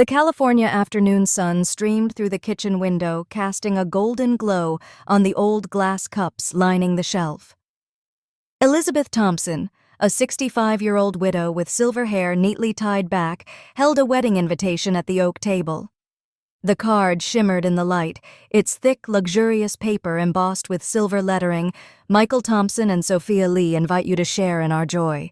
The California afternoon sun streamed through the kitchen window, casting a golden glow on the old glass cups lining the shelf. Elizabeth Thompson, a 65-year-old widow with silver hair neatly tied back, held a wedding invitation at the oak table. The card shimmered in the light, its thick, luxurious paper embossed with silver lettering, "Michael Thompson and Sophia Lee invite you to share in our joy."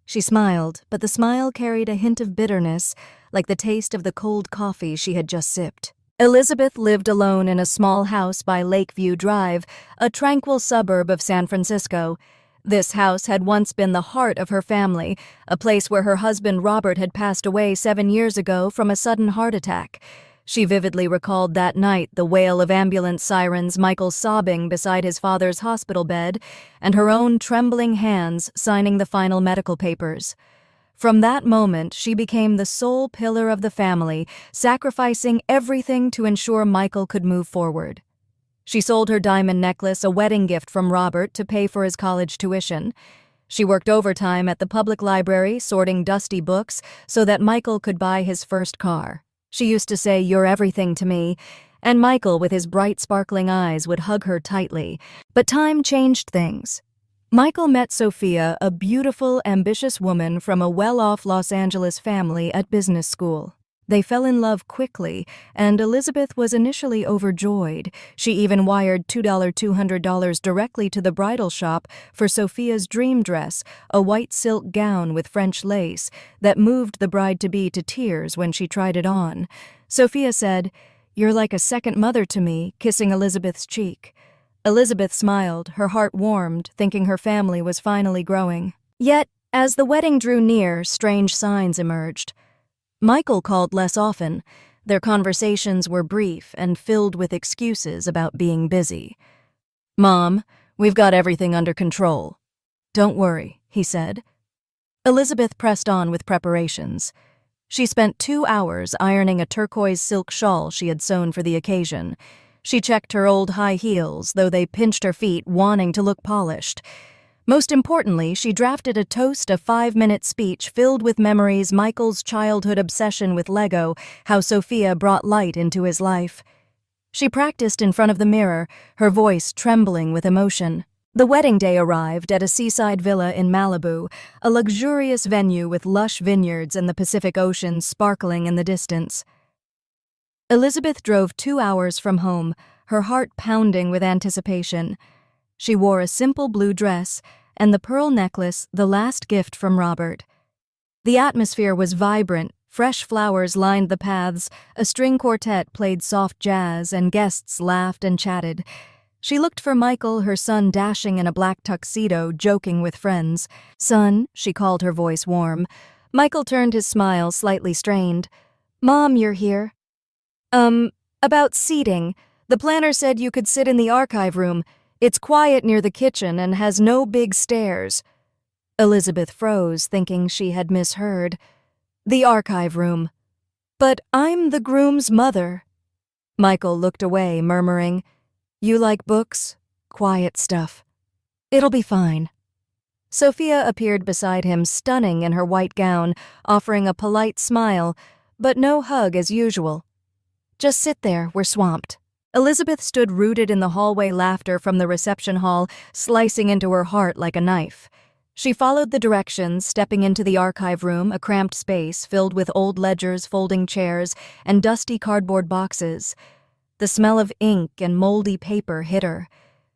She smiled, but the smile carried a hint of bitterness, like the taste of the cold coffee she had just sipped. Elizabeth lived alone in a small house by Lakeview Drive, a tranquil suburb of San Francisco. This house had once been the heart of her family, a place where her husband Robert had passed away 7 years ago from a sudden heart attack. She vividly recalled that night the wail of ambulance sirens, Michael sobbing beside his father's hospital bed, and her own trembling hands signing the final medical papers. From that moment, she became the sole pillar of the family, sacrificing everything to ensure Michael could move forward. She sold her diamond necklace, a wedding gift from Robert, to pay for his college tuition. She worked overtime at the public library, sorting dusty books so that Michael could buy his first car. She used to say, "You're everything to me," and Michael, with his bright, sparkling eyes, would hug her tightly. But time changed things. Michael met Sophia, a beautiful, ambitious woman from a well-off Los Angeles family, at business school. They fell in love quickly, and Elizabeth was initially overjoyed. She even wired $200 directly to the bridal shop for Sophia's dream dress, a white silk gown with French lace that moved the bride-to-be to tears when she tried it on. Sophia said, "You're like a second mother to me," kissing Elizabeth's cheek. Elizabeth smiled, her heart warmed, thinking her family was finally growing. Yet, as the wedding drew near, strange signs emerged. Michael called less often. Their conversations were brief and filled with excuses about being busy. "Mom, we've got everything under control." "Don't worry," he said. Elizabeth pressed on with preparations. She spent 2 hours ironing a turquoise silk shawl she had sewn for the occasion. She checked her old high heels, though they pinched her feet, wanting to look polished. Most importantly, she drafted a toast, a 5-minute speech filled with memories, Michael's childhood obsession with Lego, how Sophia brought light into his life. She practiced in front of the mirror, her voice trembling with emotion. The wedding day arrived at a seaside villa in Malibu, a luxurious venue with lush vineyards and the Pacific Ocean sparkling in the distance. Elizabeth drove 2 hours from home, her heart pounding with anticipation. She wore a simple blue dress and the pearl necklace, the last gift from Robert. The atmosphere was vibrant, fresh flowers lined the paths, a string quartet played soft jazz, and guests laughed and chatted. She looked for Michael, her son dashing in a black tuxedo, joking with friends. "Son," she called, her voice warm. Michael turned, his smile slightly strained. "Mom, you're here." About seating. The planner said you could sit in the archive room. It's quiet near the kitchen and has no big stairs." Elizabeth froze, thinking she had misheard. "The archive room." "But I'm the groom's mother." Michael looked away, murmuring, "You like books? Quiet stuff. It'll be fine." Sophia appeared beside him, stunning in her white gown, offering a polite smile, but no hug as usual. "Just sit there, we're swamped." Elizabeth stood rooted in the hallway, laughter from the reception hall slicing into her heart like a knife. She followed the directions, stepping into the archive room, a cramped space filled with old ledgers, folding chairs, and dusty cardboard boxes. The smell of ink and moldy paper hit her.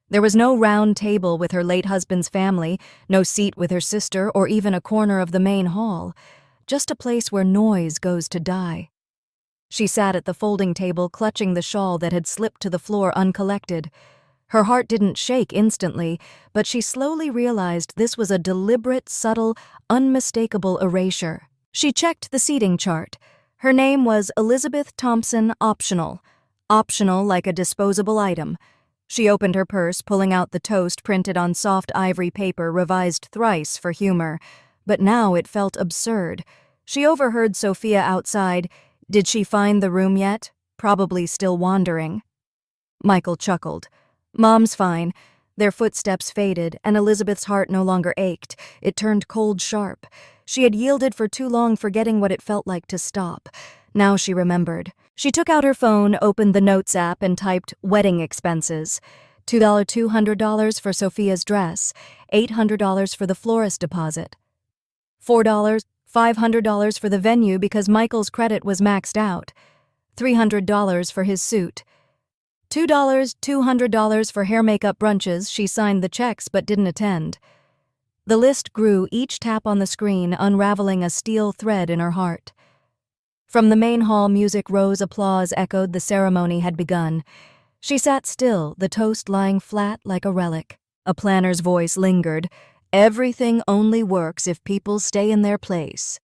There was no round table with her late husband's family, no seat with her sister, or even a corner of the main hall. Just a place where noise goes to die. She sat at the folding table, clutching the shawl that had slipped to the floor uncollected. Her heart didn't shake instantly, but she slowly realized this was a deliberate, subtle, unmistakable erasure. She checked the seating chart. Her name was Elizabeth Thompson, optional. Optional like a disposable item. She opened her purse, pulling out the toast printed on soft ivory paper, revised thrice for humor. But now it felt absurd. She overheard Sophia outside. Did she find the room yet? Probably still wandering. Michael chuckled. "Mom's fine." Their footsteps faded, and Elizabeth's heart no longer ached. It turned cold sharp. She had yielded for too long, forgetting what it felt like to stop. Now she remembered. She took out her phone, opened the Notes app, and typed wedding expenses. $200 for Sophia's dress, $800 for the florist deposit, $4, $500 for the venue because Michael's credit was maxed out, $300 for his suit, $200 for hair makeup brunches. She signed the checks but didn't attend. The list grew, each tap on the screen unraveling a steel thread in her heart. From the main hall, music rose, applause echoed, the ceremony had begun. She sat still, the toast lying flat like a relic. A planner's voice lingered. Everything only works if people stay in their place.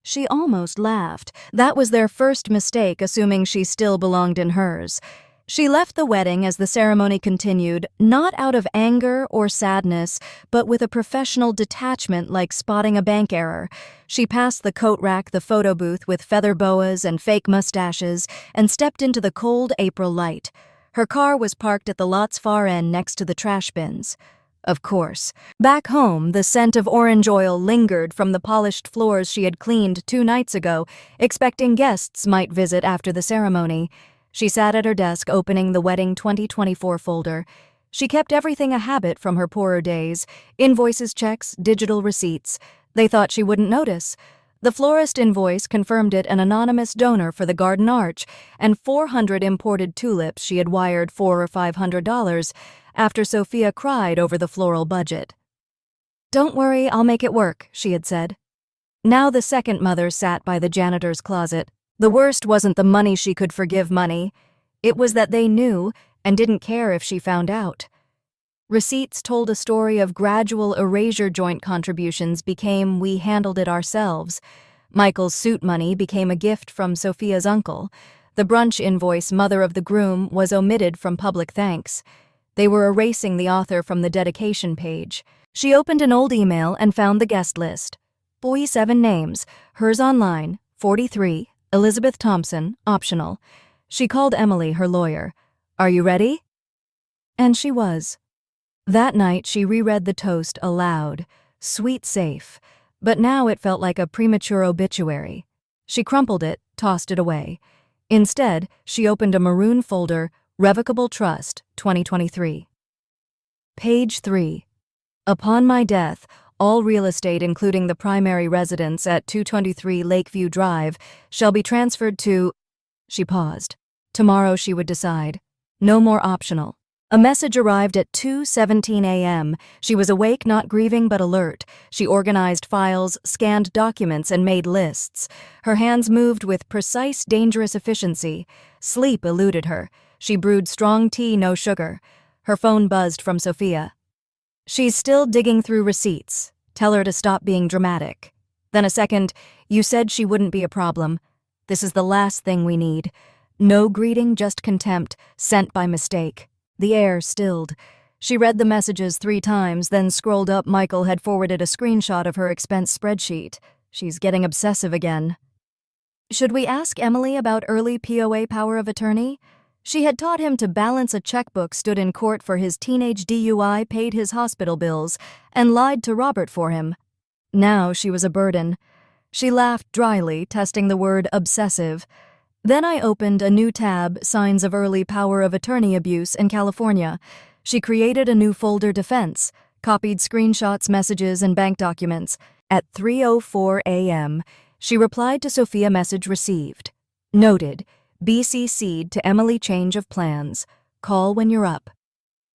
She almost laughed. That was their first mistake, assuming she still belonged in hers. She left the wedding as the ceremony continued, not out of anger or sadness, but with a professional detachment like spotting a bank error. She passed the coat rack, the photo booth with feather boas and fake mustaches, and stepped into the cold April light. Her car was parked at the lot's far end next to the trash bins. Of course. Back home, the scent of orange oil lingered from the polished floors she had cleaned 2 nights ago, expecting guests might visit after the ceremony. She sat at her desk opening the Wedding 2024 folder. She kept everything a habit from her poorer days: invoices, checks, digital receipts. They thought she wouldn't notice. The florist invoice confirmed it an anonymous donor for the garden arch, and 400 imported tulips she had wired $400 or $500 after Sophia cried over the floral budget. "Don't worry, I'll make it work," she had said. Now the second mother sat by the janitor's closet. The worst wasn't the money she could forgive money. It was that they knew and didn't care if she found out. Receipts told a story of gradual erasure. Joint contributions became "we handled it ourselves." Michael's suit money became a gift from Sophia's uncle. The brunch invoice, mother of the groom, was omitted from public thanks. They were erasing the author from the dedication page. She opened an old email and found the guest list. 47 names, hers online, 43, Elizabeth Thompson, optional. She called Emily, her lawyer. "Are you ready?" And she was. That night she reread the toast aloud, sweet safe, but now it felt like a premature obituary. She crumpled it, tossed it away. Instead, she opened a maroon folder, Revocable Trust, 2023. Page 3. Upon my death, all real estate, including the primary residence at 223 Lakeview Drive, shall be transferred to... She paused. Tomorrow she would decide. No more optional. A message arrived at 2:17 a.m. She was awake, not grieving but alert. She organized files, scanned documents, and made lists. Her hands moved with precise, dangerous efficiency. Sleep eluded her. She brewed strong tea, no sugar. Her phone buzzed from Sophia. "She's still digging through receipts. Tell her to stop being dramatic." Then a second, "You said she wouldn't be a problem. This is the last thing we need. No greeting, just contempt, sent by mistake." The air stilled. She read the messages 3 times, then scrolled up. Michael had forwarded a screenshot of her expense spreadsheet. She's getting obsessive again. Should we ask Emily about early POA power of attorney? She had taught him to balance a checkbook, stood in court for his teenage DUI, paid his hospital bills, and lied to Robert for him. Now she was a burden. She laughed dryly, testing the word obsessive. Then I opened a new tab, Signs of Early Power of Attorney Abuse in California. She created a new folder, Defense, copied screenshots, messages, and bank documents. At 3:04 a.m., she replied to Sophia, message received. Noted, BCC'd to Emily, change of plans. Call when you're up.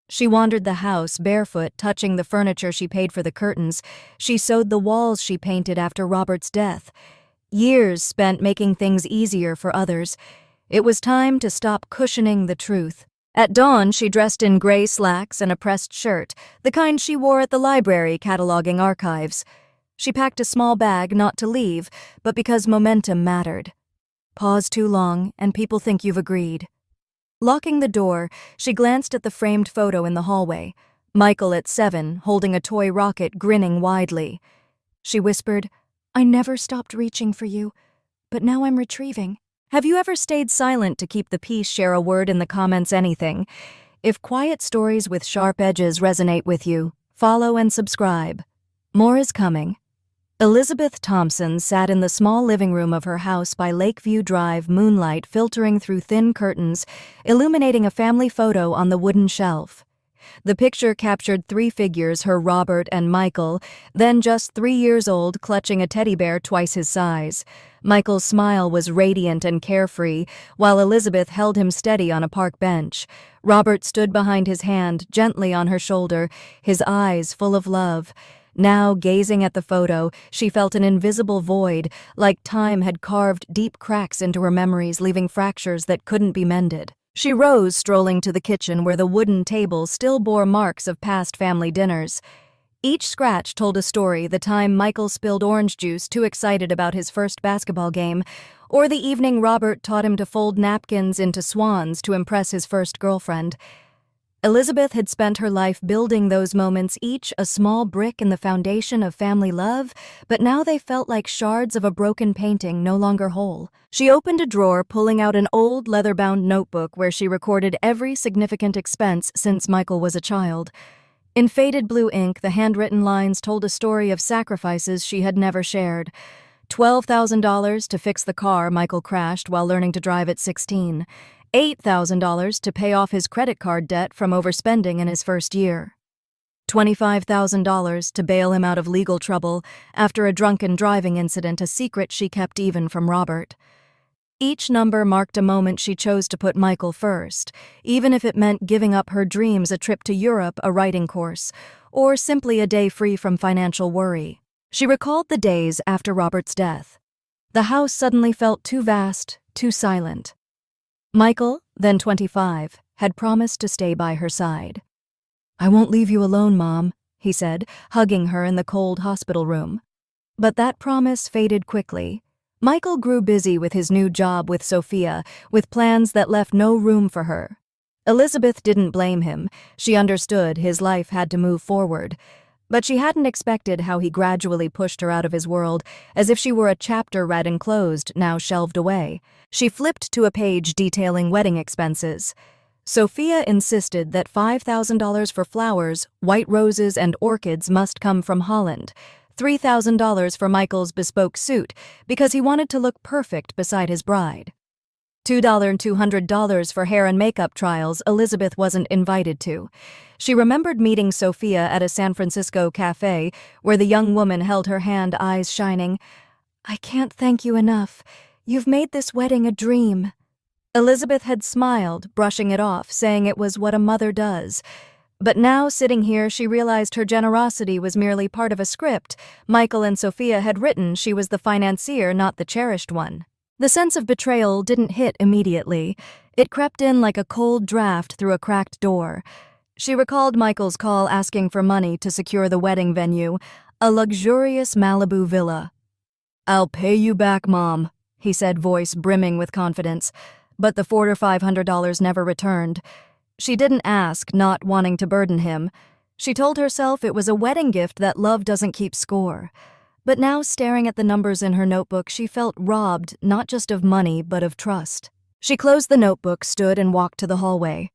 She wandered the house, barefoot, touching the furniture she paid for, the curtains. She sewed the walls she painted after Robert's death. Years spent making things easier for others. It was time to stop cushioning the truth. At dawn, she dressed in gray slacks and a pressed shirt, the kind she wore at the library cataloging archives. She packed a small bag, not to leave, but because momentum mattered. Pause too long, and people think you've agreed. Locking the door, she glanced at the framed photo in the hallway. Michael at 7, holding a toy rocket, grinning widely. She whispered, "I never stopped reaching for you, but now I'm retrieving." Have you ever stayed silent to keep the peace? Share a word in the comments, anything. If quiet stories with sharp edges resonate with you, follow and subscribe. More is coming. Elizabeth Thompson sat in the small living room of her house by Lakeview Drive, moonlight filtering through thin curtains, illuminating a family photo on the wooden shelf. The picture captured three figures, her Robert and Michael, then just 3 years old, clutching a teddy bear twice his size. Michael's smile was radiant and carefree, while Elizabeth held him steady on a park bench. Robert stood behind his hand, gently on her shoulder, his eyes full of love. Now, gazing at the photo, she felt an invisible void, like time had carved deep cracks into her memories, leaving fractures that couldn't be mended. She rose, strolling to the kitchen where the wooden table still bore marks of past family dinners. Each scratch told a story: the time Michael spilled orange juice, too excited about his first basketball game, or the evening Robert taught him to fold napkins into swans to impress his first girlfriend. Elizabeth had spent her life building those moments, each a small brick in the foundation of family love, but now they felt like shards of a broken painting, no longer whole. She opened a drawer, pulling out an old leather-bound notebook where she recorded every significant expense since Michael was a child. In faded blue ink, the handwritten lines told a story of sacrifices she had never shared. $12,000 to fix the car Michael crashed while learning to drive at 16. $8,000 to pay off his credit card debt from overspending in his first year. $25,000 to bail him out of legal trouble after a drunken driving incident, a secret she kept even from Robert. Each number marked a moment she chose to put Michael first, even if it meant giving up her dreams, a trip to Europe, a writing course, or simply a day free from financial worry. She recalled the days after Robert's death. The house suddenly felt too vast, too silent. Michael, then 25, had promised to stay by her side. "I won't leave you alone, Mom," he said, hugging her in the cold hospital room. But that promise faded quickly. Michael grew busy with his new job with Sophia, with plans that left no room for her. Elizabeth didn't blame him. She understood his life had to move forward. But she hadn't expected how he gradually pushed her out of his world, as if she were a chapter read and closed, now shelved away. She flipped to a page detailing wedding expenses. Sophia insisted that $5,000 for flowers, white roses, and orchids must come from Holland. $3,000 for Michael's bespoke suit, because he wanted to look perfect beside his bride. $200 for hair and makeup trials Elizabeth wasn't invited to. She remembered meeting Sophia at a San Francisco cafe where the young woman held her hand, eyes shining. "I can't thank you enough. You've made this wedding a dream." Elizabeth had smiled, brushing it off, saying it was what a mother does. But now, sitting here, she realized her generosity was merely part of a script Michael and Sophia had written. She was the financier, not the cherished one. The sense of betrayal didn't hit immediately. It crept in like a cold draft through a cracked door. She recalled Michael's call asking for money to secure the wedding venue, a luxurious Malibu villa. "I'll pay you back, Mom," he said, voice brimming with confidence. But the $400 or $500 never returned. She didn't ask, not wanting to burden him. She told herself it was a wedding gift that love doesn't keep score. But now, staring at the numbers in her notebook, she felt robbed, not just of money, but of trust. She closed the notebook, stood, and walked to the hallway.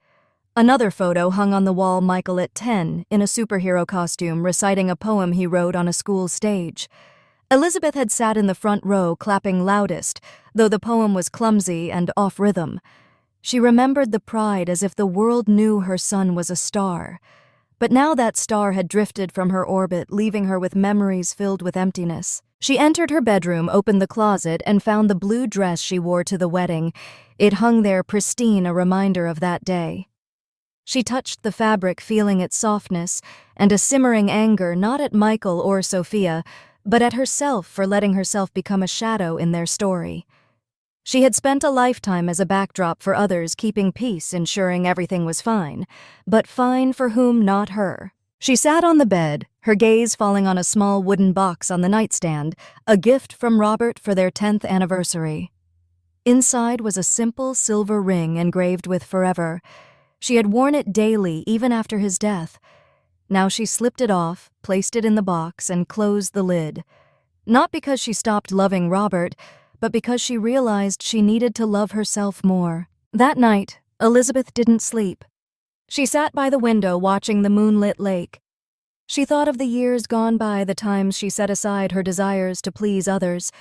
Another photo hung on the wall, Michael at 10, in a superhero costume, reciting a poem he wrote on a school stage. Elizabeth had sat in the front row, clapping loudest, though the poem was clumsy and off-rhythm. She remembered the pride as if the world knew her son was a star. But now that star had drifted from her orbit, leaving her with memories filled with emptiness. She entered her bedroom, opened the closet, and found the blue dress she wore to the wedding. It hung there, pristine, a reminder of that day. She touched the fabric, feeling its softness, and a simmering anger, not at Michael or Sophia, but at herself for letting herself become a shadow in their story. She had spent a lifetime as a backdrop for others, keeping peace, ensuring everything was fine. But fine for whom, not her. She sat on the bed, her gaze falling on a small wooden box on the nightstand, a gift from Robert for their 10th anniversary. Inside was a simple silver ring engraved with forever. She had worn it daily, even after his death. Now she slipped it off, placed it in the box, and closed the lid. Not because she stopped loving Robert, but because she realized she needed to love herself more. That night, Elizabeth didn't sleep. She sat by the window watching the moonlit lake. She thought of the years gone by, the times she set aside her desires to please others.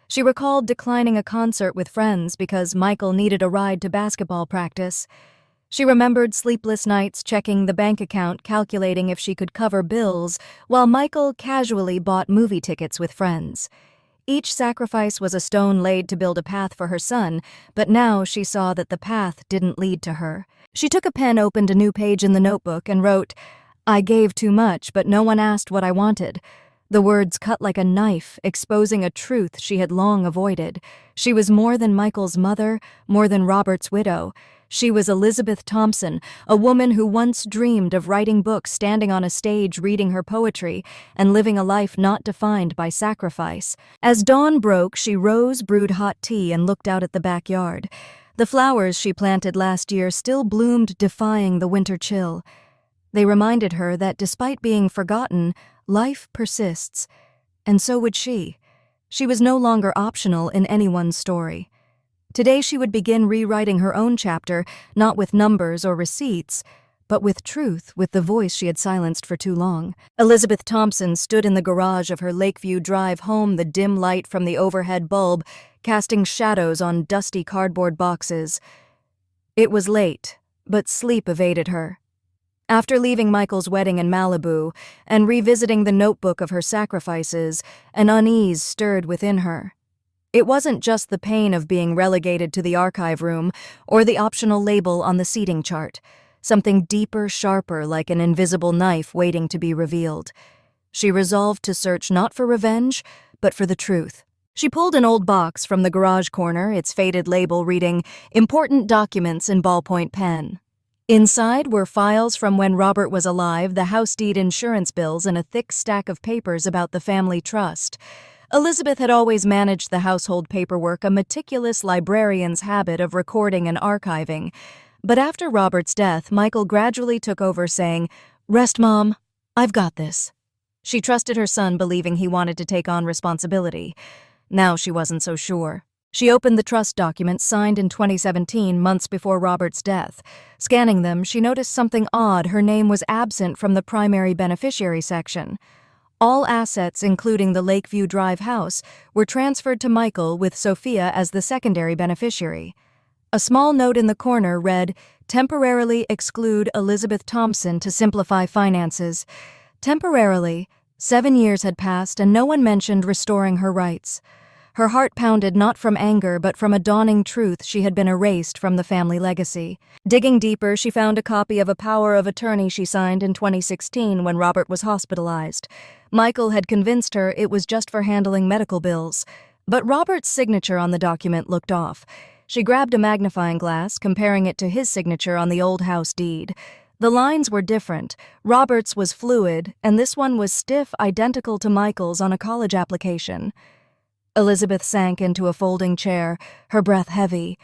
She recalled declining a concert with friends because Michael needed a ride to basketball practice. She remembered sleepless nights checking the bank account, calculating if she could cover bills, while Michael casually bought movie tickets with friends. Each sacrifice was a stone laid to build a path for her son, but now she saw that the path didn't lead to her. She took a pen, opened a new page in the notebook, and wrote, "I gave too much, but no one asked what I wanted." The words cut like a knife, exposing a truth she had long avoided. She was more than Michael's mother, more than Robert's widow. She was Elizabeth Thompson, a woman who once dreamed of writing books, standing on a stage, reading her poetry, and living a life not defined by sacrifice. As dawn broke, she rose, brewed hot tea, and looked out at the backyard. The flowers she planted last year still bloomed, defying the winter chill. They reminded her that despite being forgotten, life persists, and so would she. She was no longer optional in anyone's story. Today she would begin rewriting her own chapter, not with numbers or receipts, but with truth, with the voice she had silenced for too long. Elizabeth Thompson stood in the garage of her Lakeview drive home, the dim light from the overhead bulb casting shadows on dusty cardboard boxes. It was late, but sleep evaded her. After leaving Michael's wedding in Malibu and revisiting the notebook of her sacrifices, an unease stirred within her. It wasn't just the pain of being relegated to the archive room or the optional label on the seating chart, something deeper, sharper, like an invisible knife waiting to be revealed. She resolved to search not for revenge, but for the truth. She pulled an old box from the garage corner, its faded label reading, "Important Documents" in ballpoint pen. Inside were files from when Robert was alive, the house deed, insurance bills, and a thick stack of papers about the family trust. Elizabeth had always managed the household paperwork, a meticulous librarian's habit of recording and archiving. But after Robert's death, Michael gradually took over, saying, "Rest, Mom. I've got this." She trusted her son, believing he wanted to take on responsibility. Now she wasn't so sure. She opened the trust documents signed in 2017, months before Robert's death. Scanning them, she noticed something odd. Her name was absent from the primary beneficiary section. All assets, including the Lakeview Drive house, were transferred to Michael, with Sophia as the secondary beneficiary. A small note in the corner read, "Temporarily exclude Elizabeth Thompson to simplify finances." Temporarily. 7 years had passed, and no one mentioned restoring her rights. Her heart pounded, not from anger, but from a dawning truth: she had been erased from the family legacy. Digging deeper, she found a copy of a power of attorney she signed in 2016 when Robert was hospitalized. Michael had convinced her it was just for handling medical bills. But Robert's signature on the document looked off. She grabbed a magnifying glass, comparing it to his signature on the old house deed. The lines were different. Robert's was fluid, and this one was stiff, identical to Michael's on a college application. Elizabeth sank into a folding chair, her breath heavy.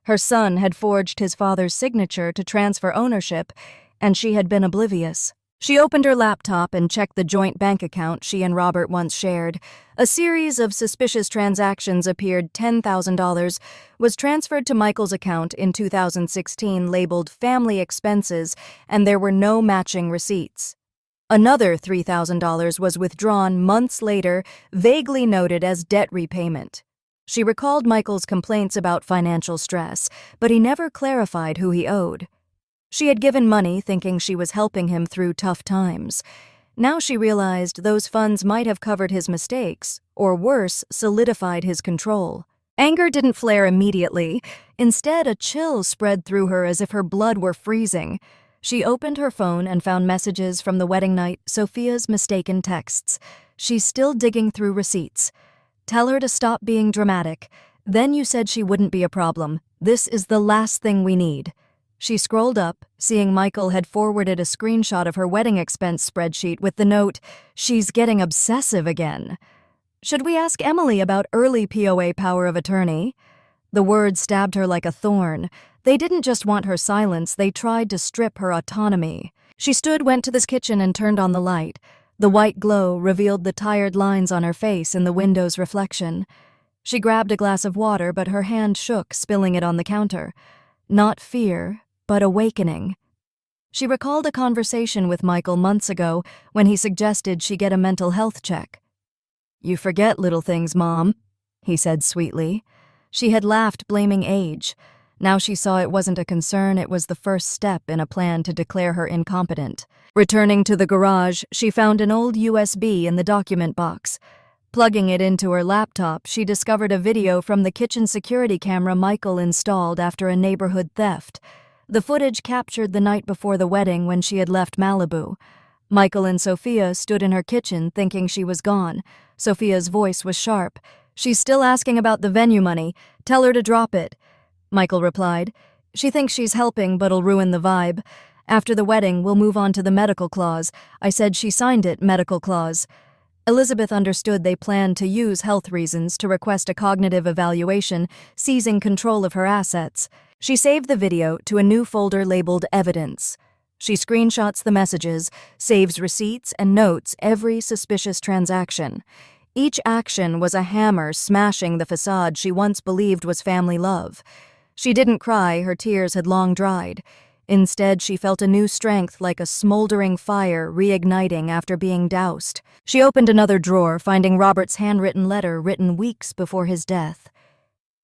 Her son had forged his father's signature to transfer ownership, and she had been oblivious. She opened her laptop and checked the joint bank account she and Robert once shared. A series of suspicious transactions appeared. $10,000 was transferred to Michael's account in 2016, labeled family expenses, and there were no matching receipts. Another $3,000 was withdrawn months later, vaguely noted as debt repayment. She recalled Michael's complaints about financial stress, but he never clarified who he owed. She had given money thinking she was helping him through tough times. Now she realized those funds might have covered his mistakes, or worse, solidified his control. Anger didn't flare immediately. Instead, a chill spread through her as if her blood were freezing. She opened her phone and found messages from the wedding night, Sophia's mistaken texts. "She's still digging through receipts. Tell her to stop being dramatic. Then you said she wouldn't be a problem. This is the last thing we need." She scrolled up, seeing Michael had forwarded a screenshot of her wedding expense spreadsheet with the note, "She's getting obsessive again. Should we ask Emily about early POA power of attorney?" The words stabbed her like a thorn. They didn't just want her silence, they tried to strip her autonomy. She went to the kitchen and turned on the light. The white glow revealed the tired lines on her face in the window's reflection. She grabbed a glass of water, but her hand shook, spilling it on the counter. Not fear, but awakening. She recalled a conversation with Michael months ago when he suggested she get a mental health check. "You forget little things, Mom," he said sweetly. She had laughed, blaming age. Now she saw it wasn't a concern, it was the first step in a plan to declare her incompetent. Returning to the garage, she found an old USB in the document box. Plugging it into her laptop, she discovered a video from the kitchen security camera Michael installed after a neighborhood theft. The footage captured the night before the wedding when she had left Malibu. Michael and Sophia stood in her kitchen thinking she was gone. Sophia's voice was sharp. "She's still asking about the venue money. Tell her to drop it." Michael replied, "She thinks she's helping, but'll ruin the vibe. After the wedding, we'll move on to the medical clause. I said she signed it, medical clause." Elizabeth understood they planned to use health reasons to request a cognitive evaluation, seizing control of her assets. She saved the video to a new folder labeled Evidence. She screenshots the messages, saves receipts and notes every suspicious transaction. Each action was a hammer smashing the facade she once believed was family love. She didn't cry, her tears had long dried. Instead, she felt a new strength like a smoldering fire reigniting after being doused. She opened another drawer, finding Robert's handwritten letter written weeks before his death.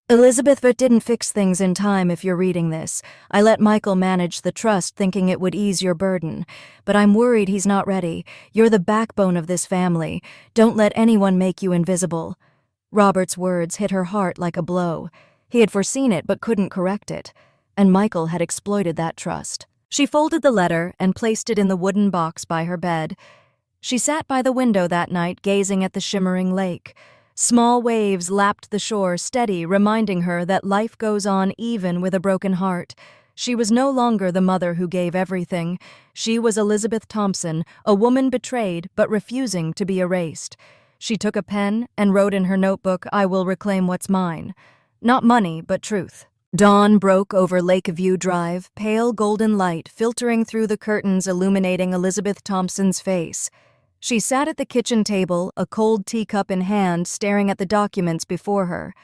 "Elizabeth, but didn't fix things in time if you're reading this. I let Michael manage the trust thinking it would ease your burden. But I'm worried he's not ready. You're the backbone of this family. Don't let anyone make you invisible." Robert's words hit her heart like a blow. He had foreseen it but couldn't correct it. And Michael had exploited that trust. She folded the letter and placed it in the wooden box by her bed. She sat by the window that night, gazing at the shimmering lake. Small waves lapped the shore, steady, reminding her that life goes on even with a broken heart. She was no longer the mother who gave everything. She was Elizabeth Thompson, a woman betrayed but refusing to be erased. She took a pen and wrote in her notebook, "I will reclaim what's mine." Not money, but truth. Dawn broke over Lakeview Drive, pale golden light filtering through the curtains illuminating Elizabeth Thompson's face. She sat at the kitchen table, a cold teacup in hand, staring at the documents before her.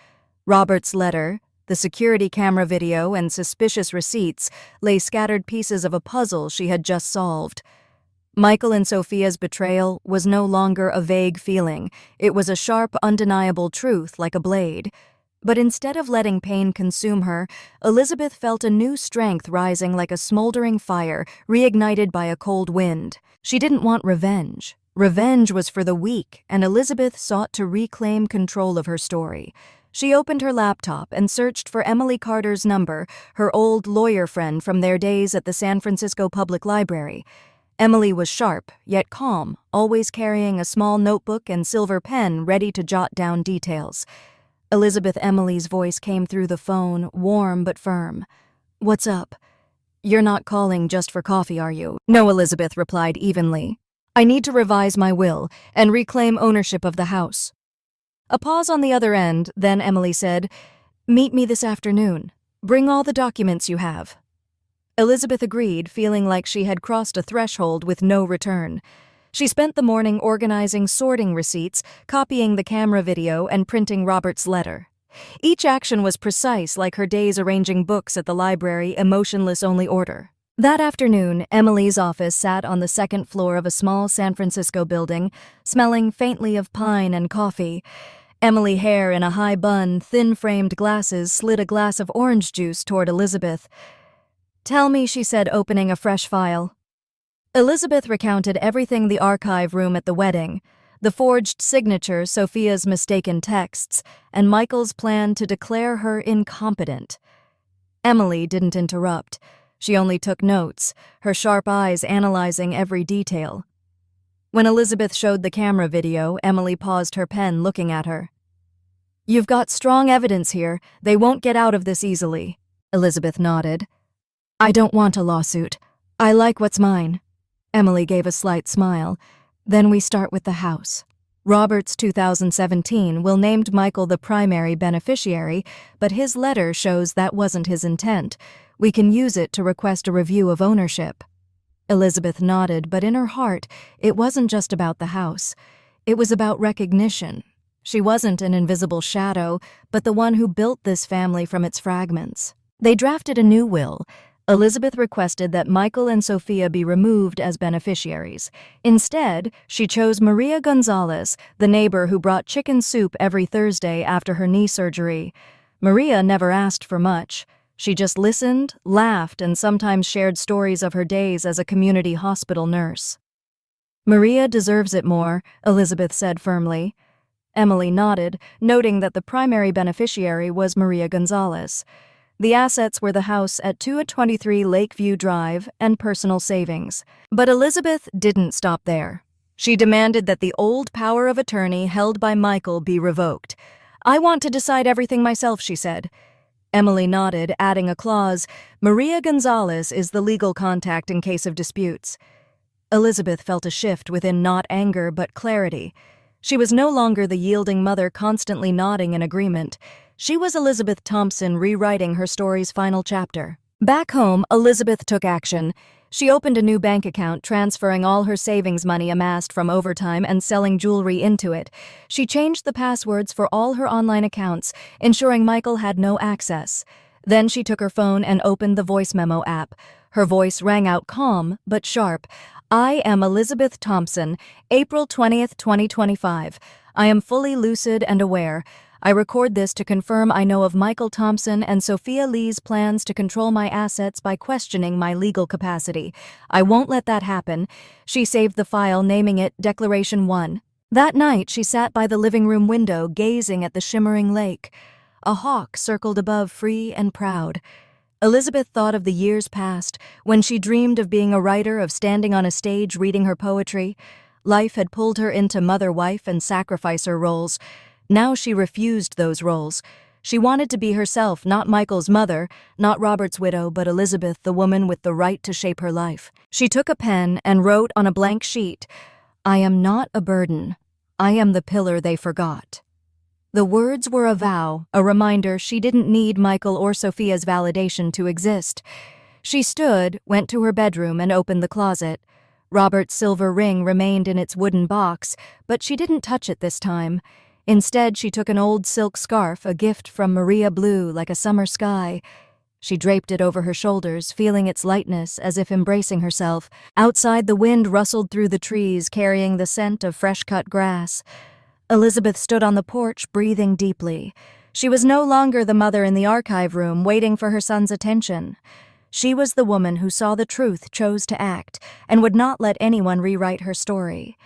Robert's letter, the security camera video, and suspicious receipts lay scattered pieces of a puzzle she had just solved. Michael and Sophia's betrayal was no longer a vague feeling. It was a sharp, undeniable truth like a blade. But instead of letting pain consume her, Elizabeth felt a new strength rising like a smoldering fire, reignited by a cold wind. She didn't want revenge. Revenge was for the weak, and Elizabeth sought to reclaim control of her story. She opened her laptop and searched for Emily Carter's number, her old lawyer friend from their days at the San Francisco Public Library. Emily was sharp, yet calm, always carrying a small notebook and silver pen ready to jot down details. Emily's voice came through the phone, warm but firm. "What's up? You're not calling just for coffee, are you?" "No," Elizabeth replied evenly. "I need to revise my will and reclaim ownership of the house." A pause on the other end, then Emily said, "Meet me this afternoon. Bring all the documents you have." Elizabeth agreed, feeling like she had crossed a threshold with no return. She spent the morning organizing sorting receipts, copying the camera video, and printing Robert's letter. Each action was precise, like her days arranging books at the library, emotionless only order. That afternoon, Emily's office sat on the second floor of a small San Francisco building, smelling faintly of pine and coffee. Emily Hare, in a high bun, thin-framed glasses, slid a glass of orange juice toward Elizabeth. "Tell me," she said, opening a fresh file. Elizabeth recounted everything: the archive room at the wedding, the forged signature, Sophia's mistaken texts, and Michael's plan to declare her incompetent. Emily didn't interrupt. She only took notes, her sharp eyes analyzing every detail. When Elizabeth showed the camera video, Emily paused her pen, looking at her. "You've got strong evidence here. They won't get out of this easily." Elizabeth nodded. "I don't want a lawsuit. I like what's mine." Emily gave a slight smile. "Then we start with the house." Robert's 2017 will named Michael the primary beneficiary, but his letter shows that wasn't his intent. We can use it to request a review of ownership. Elizabeth nodded, but in her heart, it wasn't just about the house. It was about recognition. She wasn't an invisible shadow, but the one who built this family from its fragments. They drafted a new will, Elizabeth requested that Michael and Sophia be removed as beneficiaries. Instead, she chose Maria Gonzalez, the neighbor who brought chicken soup every Thursday after her knee surgery. Maria never asked for much. She just listened, laughed, and sometimes shared stories of her days as a community hospital nurse. "Maria deserves it more," Elizabeth said firmly. Emily nodded, noting that the primary beneficiary was Maria Gonzalez. The assets were the house at 223 Lakeview Drive and personal savings. But Elizabeth didn't stop there. She demanded that the old power of attorney held by Michael be revoked. "I want to decide everything myself," she said. Emily nodded, adding a clause, "Maria Gonzalez is the legal contact in case of disputes." Elizabeth felt a shift within, not anger but clarity. She was no longer the yielding mother constantly nodding in agreement. She was Elizabeth Thompson rewriting her story's final chapter. Back home, Elizabeth took action. She opened a new bank account, transferring all her savings money amassed from overtime and selling jewelry into it. She changed the passwords for all her online accounts, ensuring Michael had no access. Then she took her phone and opened the voice memo app. Her voice rang out calm but sharp. "I am Elizabeth Thompson, April 20th, 2025. I am fully lucid and aware. I record this to confirm I know of Michael Thompson and Sophia Lee's plans to control my assets by questioning my legal capacity. I won't let that happen." She saved the file, naming it Declaration 1. That night, she sat by the living room window, gazing at the shimmering lake. A hawk circled above, free and proud. Elizabeth thought of the years past, when she dreamed of being a writer, of standing on a stage reading her poetry. Life had pulled her into mother, wife, and sacrificer roles. Now she refused those roles. She wanted to be herself, not Michael's mother, not Robert's widow, but Elizabeth, the woman with the right to shape her life. She took a pen and wrote on a blank sheet, "I am not a burden. I am the pillar they forgot." The words were a vow, a reminder she didn't need Michael or Sophia's validation to exist. She stood, went to her bedroom, and opened the closet. Robert's silver ring remained in its wooden box, but she didn't touch it this time. Instead, she took an old silk scarf, a gift from Maria, blue like a summer sky. She draped it over her shoulders, feeling its lightness as if embracing herself. Outside, the wind rustled through the trees, carrying the scent of fresh-cut grass. Elizabeth stood on the porch, breathing deeply. She was no longer the mother in the archive room, waiting for her son's attention. She was the woman who saw the truth, chose to act, and would not let anyone rewrite her story.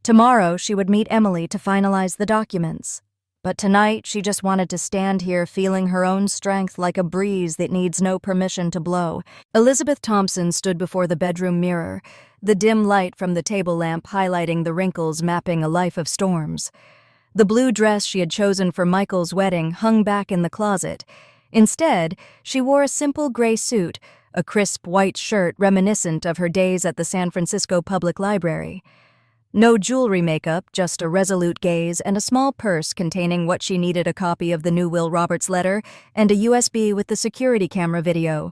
Tomorrow, she would meet Emily to finalize the documents. But tonight, she just wanted to stand here, feeling her own strength like a breeze that needs no permission to blow. Elizabeth Thompson stood before the bedroom mirror, the dim light from the table lamp highlighting the wrinkles mapping a life of storms. The blue dress she had chosen for Michael's wedding hung back in the closet. Instead, she wore a simple gray suit, a crisp white shirt reminiscent of her days at the San Francisco Public Library. No jewelry makeup, just a resolute gaze and a small purse containing what she needed: a copy of the new Will Roberts letter and a USB with the security camera video.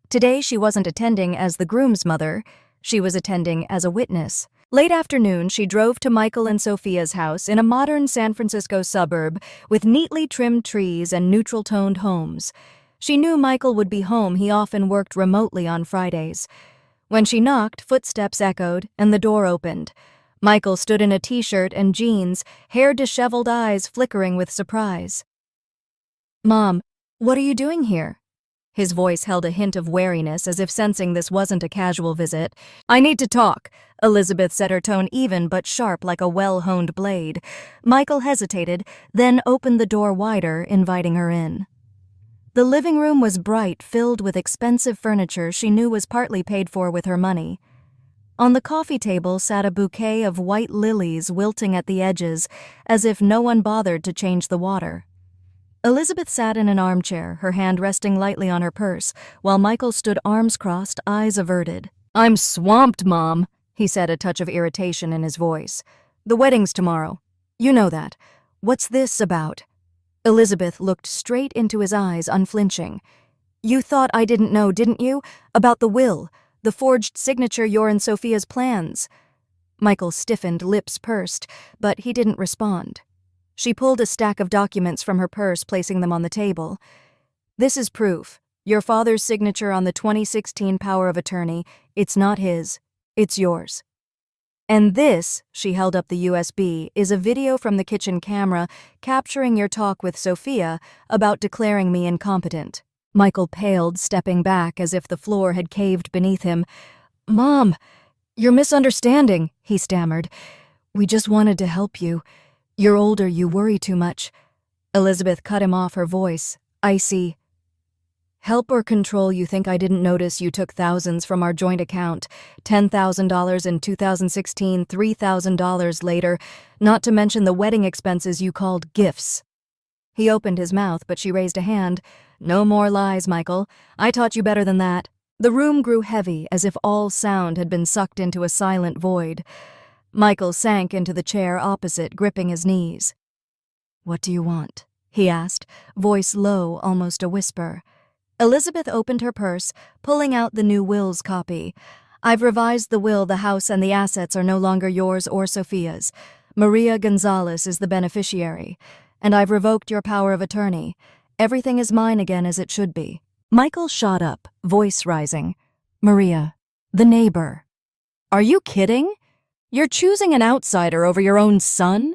Today she wasn't attending as the groom's mother, she was attending as a witness. Late afternoon, she drove to Michael and Sophia's house in a modern San Francisco suburb with neatly trimmed trees and neutral-toned homes. She knew Michael would be home. He often worked remotely on Fridays. When she knocked, footsteps echoed and the door opened. Michael stood in a t-shirt and jeans, hair disheveled, eyes flickering with surprise. "Mom, what are you doing here?" His voice held a hint of wariness, as if sensing this wasn't a casual visit. "I need to talk," Elizabeth said, her tone even but sharp like a well-honed blade. Michael hesitated, then opened the door wider, inviting her in. The living room was bright, filled with expensive furniture she knew was partly paid for with her money. On the coffee table sat a bouquet of white lilies wilting at the edges, as if no one bothered to change the water. Elizabeth sat in an armchair, her hand resting lightly on her purse, while Michael stood arms crossed, eyes averted. "I'm swamped, Mom," he said, a touch of irritation in his voice. "The wedding's tomorrow. You know that. What's this about?" Elizabeth looked straight into his eyes, unflinching. "You thought I didn't know, didn't you? About the will, the forged signature, your and Sophia's plans." Michael stiffened, lips pursed, but he didn't respond. She pulled a stack of documents from her purse, placing them on the table. "This is proof. Your father's signature on the 2016 power of attorney. It's not his. It's yours. And this," she held up the USB, "is a video from the kitchen camera capturing your talk with Sophia about declaring me incompetent." Michael paled, stepping back as if the floor had caved beneath him. "Mom, you're misunderstanding," he stammered. "We just wanted to help you. You're older, you worry too much." Elizabeth cut him off, her voice icy. "Help or control? You think I didn't notice you took thousands from our joint account, $10,000 in 2016, $3,000 later, not to mention the wedding expenses you called gifts." He opened his mouth, but she raised a hand. "No more lies, Michael. I taught you better than that." The room grew heavy, as if all sound had been sucked into a silent void. Michael sank into the chair opposite, gripping his knees. "What do you want?" he asked, voice low, almost a whisper. Elizabeth opened her purse, pulling out the new will's copy. "I've revised the will. The house and the assets are no longer yours or Sophia's. Maria Gonzalez is the beneficiary. And I've revoked your power of attorney. Everything is mine again as it should be." Michael shot up, voice rising. "Maria, the neighbor. Are you kidding? You're choosing an outsider over your own son?"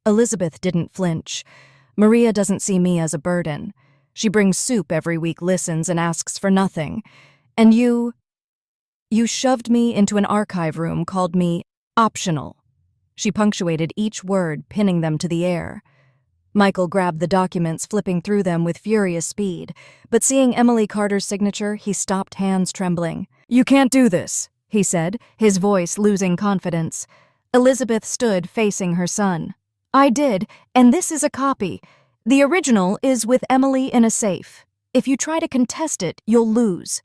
Elizabeth didn't flinch. "Maria doesn't see me as a burden. She brings soup every week, listens, and asks for nothing. And you shoved me into an archive room, called me optional." She punctuated each word, pinning them to the air. Michael grabbed the documents, flipping through them with furious speed, but seeing Emily Carter's signature, he stopped, hands trembling. "You can't do this," he said, his voice losing confidence. Elizabeth stood facing her son. "I did, and this is a copy. The original is with Emily in a safe. If you try to contest it, you'll lose."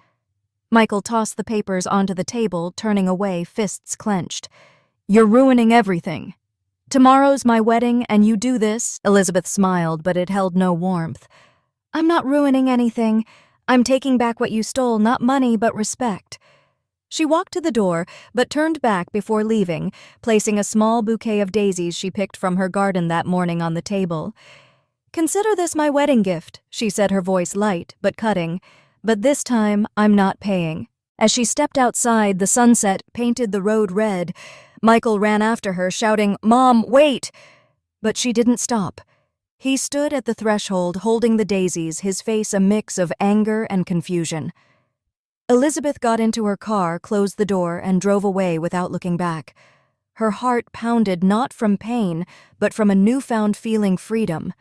Michael tossed the papers onto the table, turning away, fists clenched. "You're ruining everything. Tomorrow's my wedding, and you do this?" Elizabeth smiled, but it held no warmth. "I'm not ruining anything. I'm taking back what you stole, not money, but respect." She walked to the door, but turned back before leaving, placing a small bouquet of daisies she picked from her garden that morning on the table. "Consider this my wedding gift," she said, her voice light but cutting. "But this time, I'm not paying." As she stepped outside, the sunset painted the road red. Michael ran after her, shouting, "Mom, wait!" But she didn't stop. He stood at the threshold, holding the daisies, his face a mix of anger and confusion. Elizabeth got into her car, closed the door, and drove away without looking back. Her heart pounded not from pain, but from a newfound feeling freedom.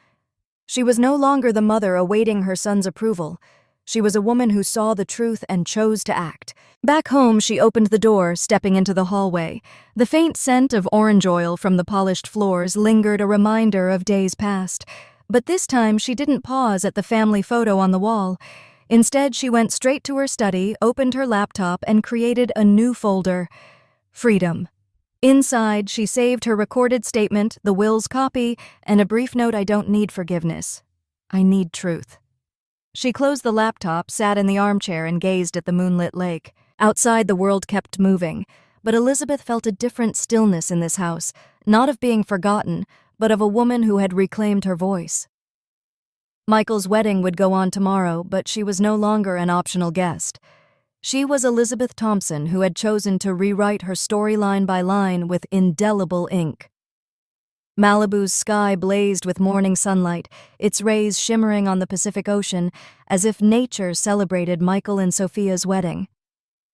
She was no longer the mother awaiting her son's approval. She was a woman who saw the truth and chose to act. Back home, she opened the door, stepping into the hallway. The faint scent of orange oil from the polished floors lingered, a reminder of days past. But this time, she didn't pause at the family photo on the wall. Instead, she went straight to her study, opened her laptop, and created a new folder. Freedom. Inside, she saved her recorded statement, the will's copy, and a brief note: "I don't need forgiveness. I need truth." She closed the laptop, sat in the armchair, and gazed at the moonlit lake. Outside, the world kept moving, but Elizabeth felt a different stillness in this house, not of being forgotten, but of a woman who had reclaimed her voice. Michael's wedding would go on tomorrow, but she was no longer an optional guest. She was Elizabeth Thompson, who had chosen to rewrite her story line by line with indelible ink. Malibu's sky blazed with morning sunlight, its rays shimmering on the Pacific Ocean, as if nature celebrated Michael and Sophia's wedding.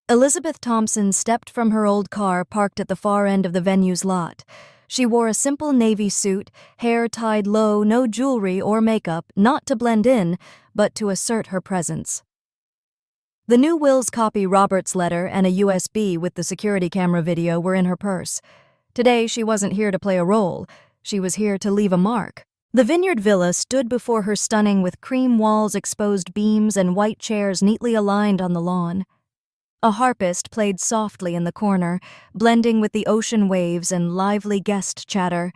Elizabeth Thompson stepped from her old car parked at the far end of the venue's lot. She wore a simple navy suit, hair tied low, no jewelry or makeup, not to blend in, but to assert her presence. The new will's copy, Robert's letter, and a USB with the security camera video were in her purse. Today, she wasn't here to play a role. She was here to leave a mark. The Vineyard Villa stood before her, stunning, with cream walls, exposed beams, and white chairs neatly aligned on the lawn. A harpist played softly in the corner, blending with the ocean waves and lively guest chatter.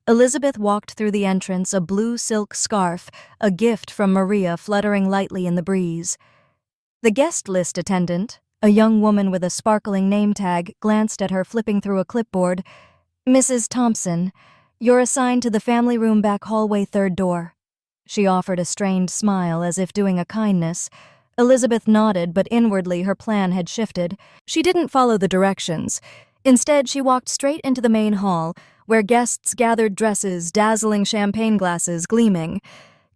Elizabeth walked through the entrance, a blue silk scarf, a gift from Maria, fluttering lightly in the breeze. The guest list attendant, a young woman with a sparkling name tag, glanced at her, flipping through a clipboard. "Mrs. Thompson, you're assigned to the family room back hallway, third door." She offered a strained smile as if doing a kindness. Elizabeth nodded, but inwardly her plan had shifted. She didn't follow the directions. Instead, she walked straight into the main hall, where guests gathered, dresses, dazzling champagne glasses gleaming.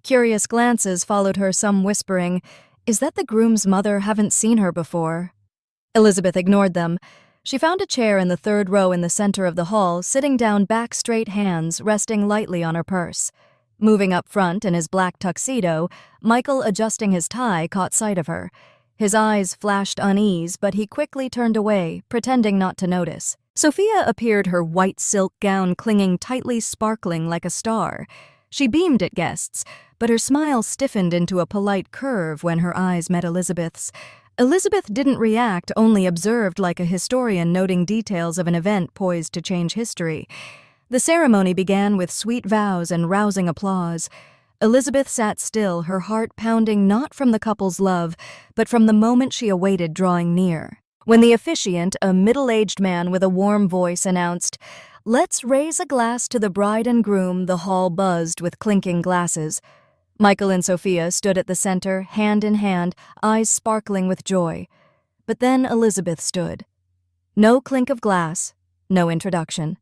Curious glances followed her, some whispering, "Is that the groom's mother? Haven't seen her before." Elizabeth ignored them. She found a chair in the third row in the center of the hall, sitting down, back straight, hands resting lightly on her purse. Moving up front in his black tuxedo, Michael, adjusting his tie, caught sight of her. His eyes flashed unease, but he quickly turned away, pretending not to notice. Sophia appeared, her white silk gown clinging tightly, sparkling like a star. She beamed at guests, but her smile stiffened into a polite curve when her eyes met Elizabeth's. Elizabeth didn't react, only observed like a historian noting details of an event poised to change history. The ceremony began with sweet vows and rousing applause. Elizabeth sat still, her heart pounding not from the couple's love, but from the moment she awaited drawing near. When the officiant, a middle-aged man with a warm voice, announced, "Let's raise a glass to the bride and groom," the hall buzzed with clinking glasses. Michael and Sophia stood at the center, hand in hand, eyes sparkling with joy. But then Elizabeth stood. No clink of glass, no introduction.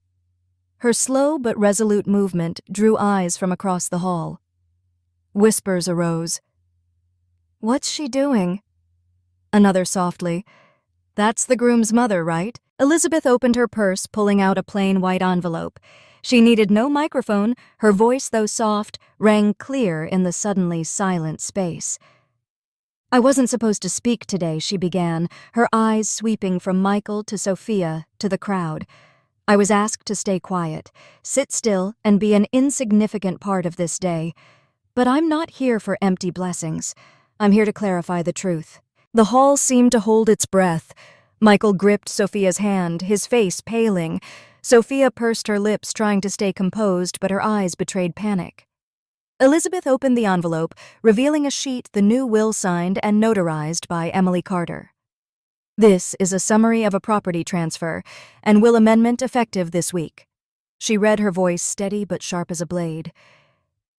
Her slow but resolute movement drew eyes from across the hall. Whispers arose. "What's she doing?" Another softly. "That's the groom's mother, right?" Elizabeth opened her purse, pulling out a plain white envelope. She needed no microphone. Her voice, though soft, rang clear in the suddenly silent space. "I wasn't supposed to speak today," she began, her eyes sweeping from Michael to Sophia to the crowd. "I was asked to stay quiet, sit still, and be an insignificant part of this day. But I'm not here for empty blessings. I'm here to clarify the truth." The hall seemed to hold its breath. Michael gripped Sophia's hand, his face paling. Sophia pursed her lips, trying to stay composed, but her eyes betrayed panic. Elizabeth opened the envelope, revealing a sheet, the new will signed and notarized by Emily Carter. "This is a summary of a property transfer, and will amendment effective this week." She read, her voice steady but sharp as a blade.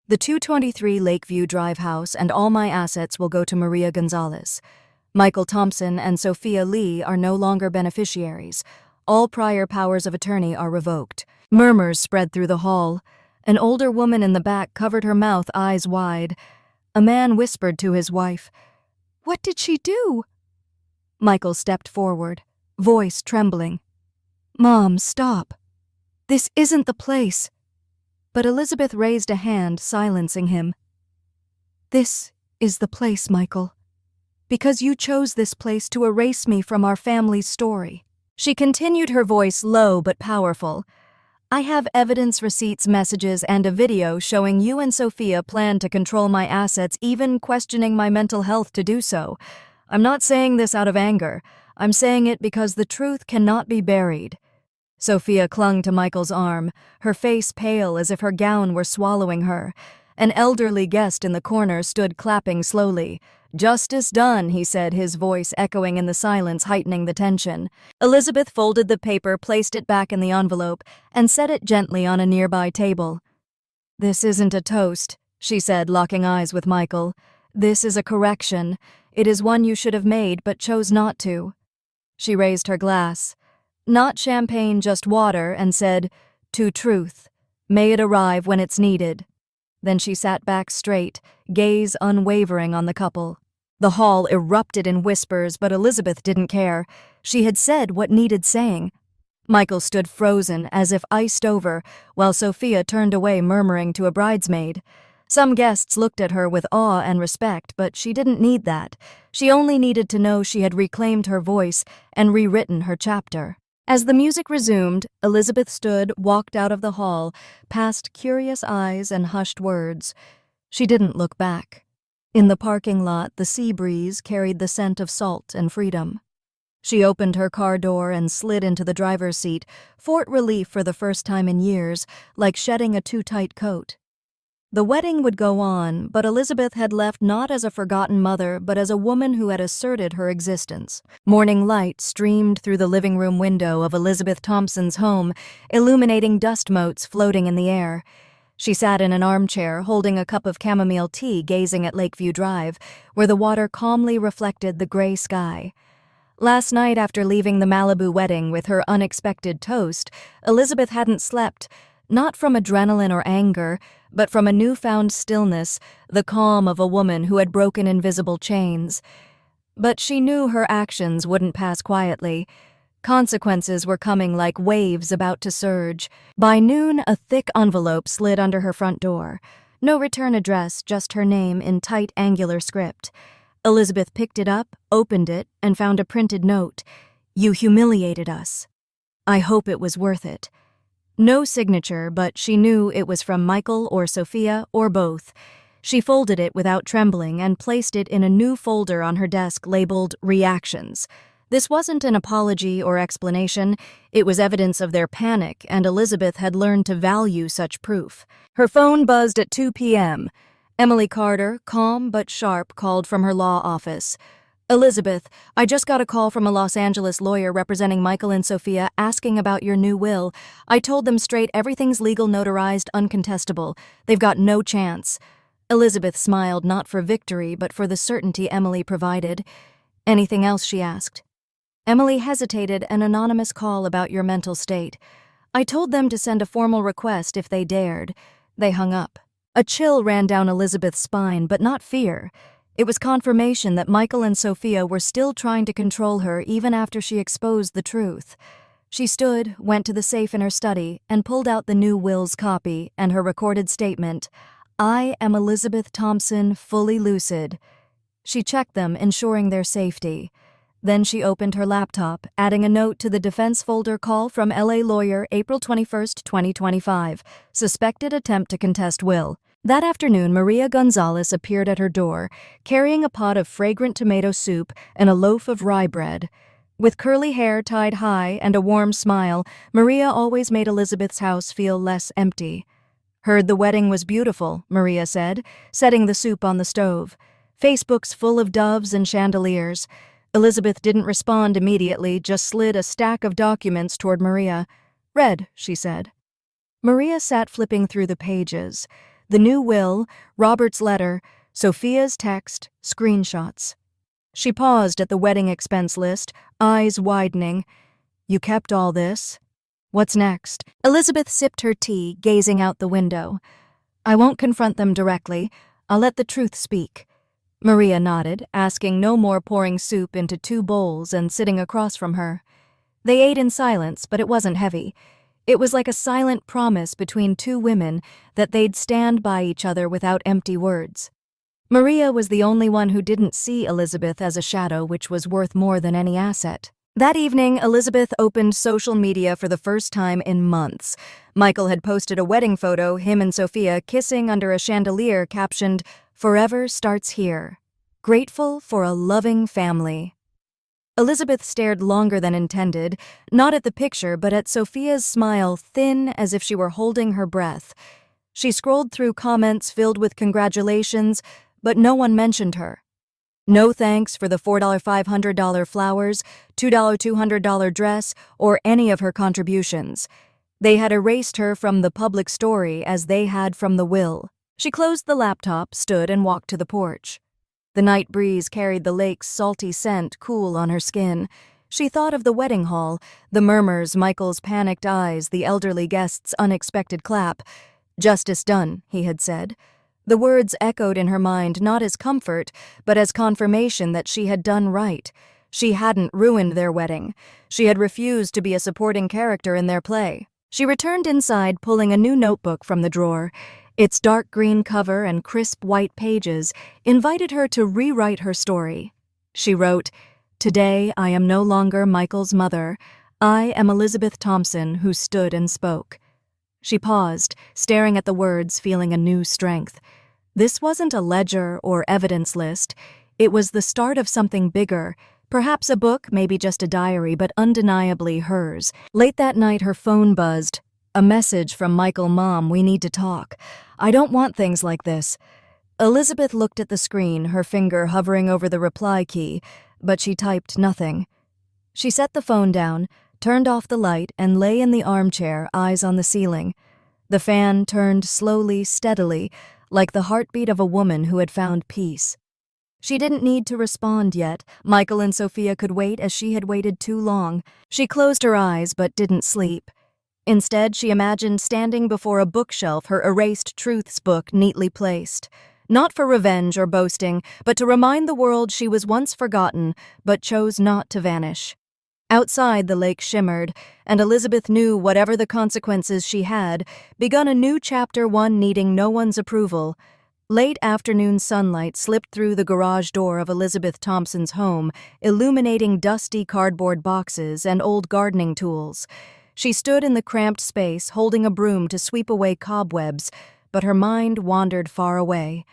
"The 223 Lakeview Drive house and all my assets will go to Maria Gonzalez. Michael Thompson and Sophia Lee are no longer beneficiaries. All prior powers of attorney are revoked." Murmurs spread through the hall. An older woman in the back covered her mouth, eyes wide. A man whispered to his wife, "What did she do?" Michael stepped forward, voice trembling. "Mom, stop. This isn't the place." But Elizabeth raised a hand, silencing him. "This is the place, Michael. Because you chose this place to erase me from our family's story." She continued, her voice low but powerful. "I have evidence, receipts, messages, and a video showing you and Sophia plan to control my assets, even questioning my mental health to do so. I'm not saying this out of anger. I'm saying it because the truth cannot be buried." Sophia clung to Michael's arm, her face pale as if her gown were swallowing her. An elderly guest in the corner stood clapping slowly. "Justice done," he said, his voice echoing in the silence, heightening the tension. Elizabeth folded the paper, placed it back in the envelope, and set it gently on a nearby table. "This isn't a toast," she said, locking eyes with Michael. "This is a correction. It is one you should have made, but chose not to." She raised her glass. Not champagne, just water, and said, "To truth. May it arrive when it's needed." Then she sat back straight, gaze unwavering on the couple. The hall erupted in whispers, but Elizabeth didn't care. She had said what needed saying. Michael stood frozen, as if iced over, while Sophia turned away, murmuring to a bridesmaid. Some guests looked at her with awe and respect, but she didn't need that. She only needed to know she had reclaimed her voice and rewritten her chapter. As the music resumed, Elizabeth stood, walked out of the hall, past curious eyes and hushed words. She didn't look back. In the parking lot, the sea breeze carried the scent of salt and freedom. She opened her car door and slid into the driver's seat, fort relief for the first time in years, like shedding a too-tight coat. The wedding would go on, but Elizabeth had left not as a forgotten mother, but as a woman who had asserted her existence. Morning light streamed through the living room window of Elizabeth Thompson's home, illuminating dust motes floating in the air. She sat in an armchair, holding a cup of chamomile tea, gazing at Lakeview Drive, where the water calmly reflected the gray sky. Last night, after leaving the Malibu wedding with her unexpected toast, Elizabeth hadn't slept, not from adrenaline or anger, but from a newfound stillness, the calm of a woman who had broken invisible chains. But she knew her actions wouldn't pass quietly. Consequences were coming like waves about to surge. By noon, a thick envelope slid under her front door. No return address, just her name in tight, angular script. Elizabeth picked it up, opened it, and found a printed note. "You humiliated us. I hope it was worth it." No signature, but she knew it was from Michael or Sophia or both. She folded it without trembling and placed it in a new folder on her desk labeled Reactions. This wasn't an apology or explanation. It was evidence of their panic, and Elizabeth had learned to value such proof. Her phone buzzed at 2 p.m. Emily Carter, calm but sharp, called from her law office. "Elizabeth, I just got a call from a Los Angeles lawyer representing Michael and Sophia asking about your new will. I told them straight everything's legal, notarized, uncontestable. They've got no chance." Elizabeth smiled, not for victory, but for the certainty Emily provided. "Anything else?" she asked. Emily hesitated. "An anonymous call about your mental state. I told them to send a formal request if they dared." They hung up. A chill ran down Elizabeth's spine, but not fear. It was confirmation that Michael and Sophia were still trying to control her even after she exposed the truth. She stood, went to the safe in her study, and pulled out the new will's copy and her recorded statement. "I am Elizabeth Thompson, fully lucid." She checked them, ensuring their safety. Then she opened her laptop, adding a note to the defense folder. "Call from LA lawyer, April 21st, 2025. Suspected attempt to contest will." That afternoon, Maria Gonzalez appeared at her door, carrying a pot of fragrant tomato soup and a loaf of rye bread. With curly hair tied high and a warm smile, Maria always made Elizabeth's house feel less empty. "Heard the wedding was beautiful," Maria said, setting the soup on the stove. "Facebook's full of doves and chandeliers." Elizabeth didn't respond immediately, just slid a stack of documents toward Maria. "Read," she said. Maria sat flipping through the pages. The new will, Robert's letter, Sophia's text, screenshots. She paused at the wedding expense list, eyes widening. "You kept all this? What's next?" Elizabeth sipped her tea, gazing out the window. "I won't confront them directly. I'll let the truth speak." Maria nodded, asking no more, pouring soup into 2 bowls and sitting across from her. They ate in silence, but it wasn't heavy. It was like a silent promise between 2 women that they'd stand by each other without empty words. Maria was the only one who didn't see Elizabeth as a shadow, which was worth more than any asset. That evening, Elizabeth opened social media for the first time in months. Michael had posted a wedding photo, him and Sophia kissing under a chandelier, captioned, "Forever starts here. Grateful for a loving family." Elizabeth stared longer than intended, not at the picture, but at Sophia's smile, thin as if she were holding her breath. She scrolled through comments filled with congratulations, but no one mentioned her. No thanks for the $4,500 flowers, $2,200 dress, or any of her contributions. They had erased her from the public story as they had from the will. She closed the laptop, stood, and walked to the porch. The night breeze carried the lake's salty scent cool on her skin. She thought of the wedding hall, the murmurs, Michael's panicked eyes, the elderly guest's unexpected clap. "Justice done," he had said. The words echoed in her mind not as comfort, but as confirmation that she had done right. She hadn't ruined their wedding. She had refused to be a supporting character in their play. She returned inside, pulling a new notebook from the drawer. Its dark green cover and crisp white pages invited her to rewrite her story. She wrote, "Today I am no longer Michael's mother. I am Elizabeth Thompson, who stood and spoke." She paused, staring at the words, feeling a new strength. This wasn't a ledger or evidence list. It was the start of something bigger. Perhaps a book, maybe just a diary, but undeniably hers. Late that night, her phone buzzed. A message from Michael. "Mom, we need to talk. I don't want things like this." Elizabeth looked at the screen, her finger hovering over the reply key, but she typed nothing. She set the phone down, turned off the light, and lay in the armchair, eyes on the ceiling. The fan turned slowly, steadily, like the heartbeat of a woman who had found peace. She didn't need to respond yet. Michael and Sophia could wait as she had waited too long. She closed her eyes but didn't sleep. Instead, she imagined standing before a bookshelf, her erased truths book neatly placed. Not for revenge or boasting, but to remind the world she was once forgotten, but chose not to vanish. Outside, the lake shimmered, and Elizabeth knew whatever the consequences she had, begun a new chapter, one needing no one's approval. Late afternoon sunlight slipped through the garage door of Elizabeth Thompson's home, illuminating dusty cardboard boxes and old gardening tools. She stood in the cramped space, holding a broom to sweep away cobwebs, but her mind wandered far away.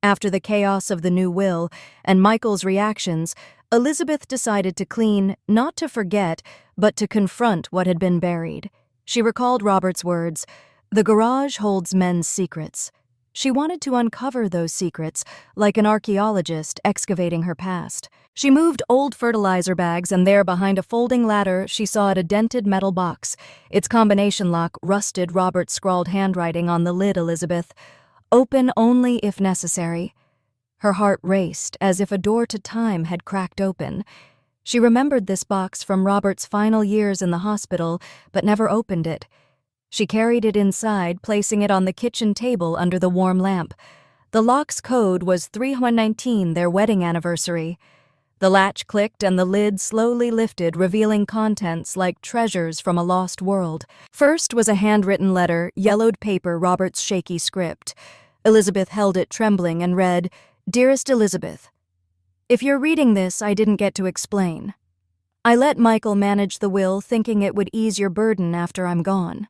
After the chaos of the new will and Michael's reactions, Elizabeth decided to clean, not to forget, but to confront what had been buried. She recalled Robert's words, "The garage holds men's secrets." She wanted to uncover those secrets, like an archaeologist excavating her past. She moved old fertilizer bags, and there, behind a folding ladder, she saw a dented metal box. Its combination lock rusted Robert's scrawled handwriting on the lid. Elizabeth, "Open only if necessary." Her heart raced, as if a door to time had cracked open. She remembered this box from Robert's final years in the hospital, but never opened it. She carried it inside, placing it on the kitchen table under the warm lamp. The lock's code was 319, their wedding anniversary. The latch clicked and the lid slowly lifted, revealing contents like treasures from a lost world. First was a handwritten letter, yellowed paper, Robert's shaky script. Elizabeth held it trembling and read, "Dearest Elizabeth, if you're reading this, I didn't get to explain. I let Michael manage the will, thinking it would ease your burden after I'm gone.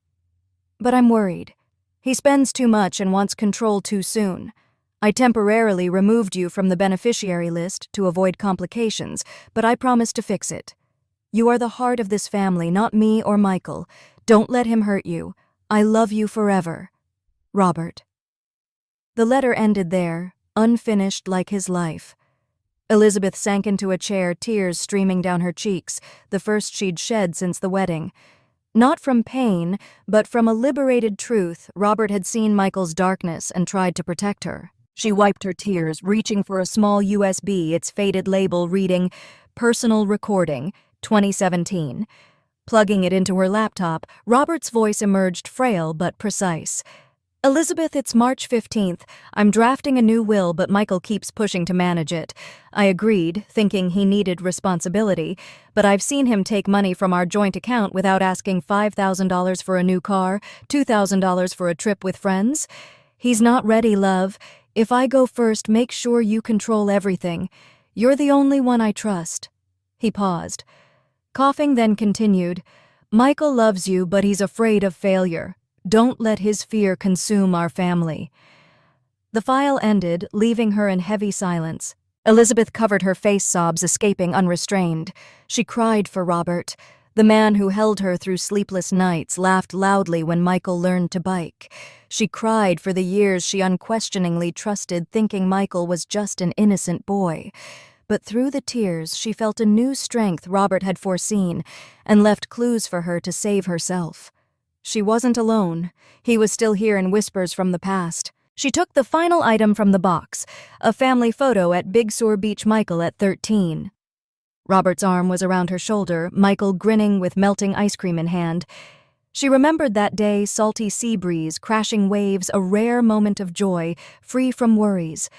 But I'm worried. He spends too much and wants control too soon. I temporarily removed you from the beneficiary list to avoid complications, but I promise to fix it. You are the heart of this family, not me or Michael. Don't let him hurt you. I love you forever. Robert." The letter ended there, unfinished like his life. Elizabeth sank into a chair, tears streaming down her cheeks, the first she'd shed since the wedding. Not from pain, but from a liberated truth. Robert had seen Michael's darkness and tried to protect her. She wiped her tears, reaching for a small USB, its faded label reading, "Personal Recording, 2017. Plugging it into her laptop, Robert's voice emerged, frail but precise. "Elizabeth, it's March 15th. I'm drafting a new will, but Michael keeps pushing to manage it. I agreed, thinking he needed responsibility, but I've seen him take money from our joint account without asking $5,000 for a new car, $2,000 for a trip with friends. He's not ready, love. If I go first, make sure you control everything. You're the only one I trust." He paused. Coughing, then continued, "Michael loves you, but he's afraid of failure. Don't let his fear consume our family." The file ended, leaving her in heavy silence. Elizabeth covered her face, sobs escaping unrestrained. She cried for Robert. The man who held her through sleepless nights laughed loudly when Michael learned to bike. She cried for the years she unquestioningly trusted, thinking Michael was just an innocent boy. But through the tears, she felt a new strength Robert had foreseen and left clues for her to save herself. She wasn't alone. He was still here in whispers from the past. She took the final item from the box, a family photo at Big Sur Beach, Michael at 13. Robert's arm was around her shoulder, Michael grinning with melting ice cream in hand. She remembered that day, salty sea breeze, crashing waves, a rare moment of joy, free from worries.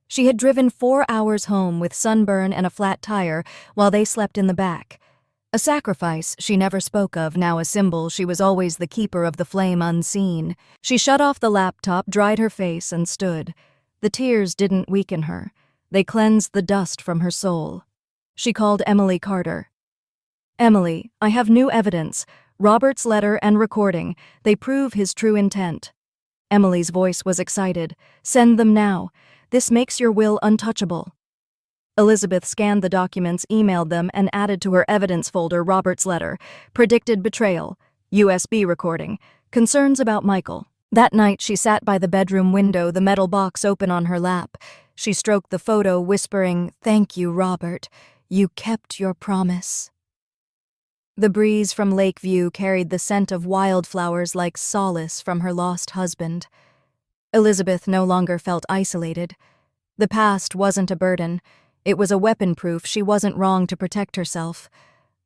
She had driven 4 hours home with sunburn and a flat tire while they slept in the back. A sacrifice she never spoke of, now a symbol she was always the keeper of the flame unseen. She shut off the laptop, dried her face, and stood. The tears didn't weaken her. They cleansed the dust from her soul. She called Emily Carter. "Emily, I have new evidence. Robert's letter and recording. They prove his true intent." Emily's voice was excited. "Send them now. This makes your will untouchable." Elizabeth scanned the documents, emailed them, and added to her evidence folder Robert's letter, predicted betrayal, USB recording, concerns about Michael. That night she sat by the bedroom window, the metal box open on her lap. She stroked the photo, whispering, "Thank you, Robert. You kept your promise." The breeze from Lakeview carried the scent of wildflowers like solace from her lost husband. Elizabeth no longer felt isolated. The past wasn't a burden. It was a weapon-proof she wasn't wrong to protect herself.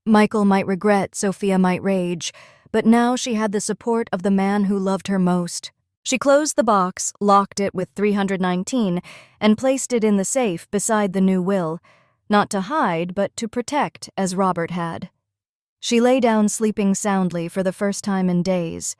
Michael might regret, Sophia might rage, but now she had the support of the man who loved her most. She closed the box, locked it with 319, and placed it in the safe beside the new will, not to hide but to protect, as Robert had. She lay down sleeping soundly for the first time in days.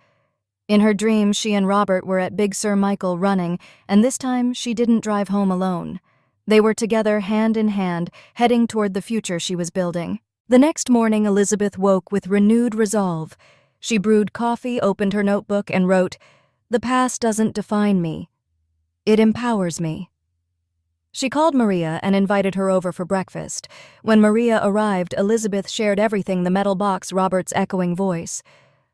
In her dreams, she and Robert were at Big Sir Michael running, and this time she didn't drive home alone. They were together hand in hand, heading toward the future she was building. The next morning, Elizabeth woke with renewed resolve. She brewed coffee, opened her notebook, and wrote, "The past doesn't define me. It empowers me." She called Maria and invited her over for breakfast. When Maria arrived, Elizabeth shared everything, the metal box, Robert's echoing voice.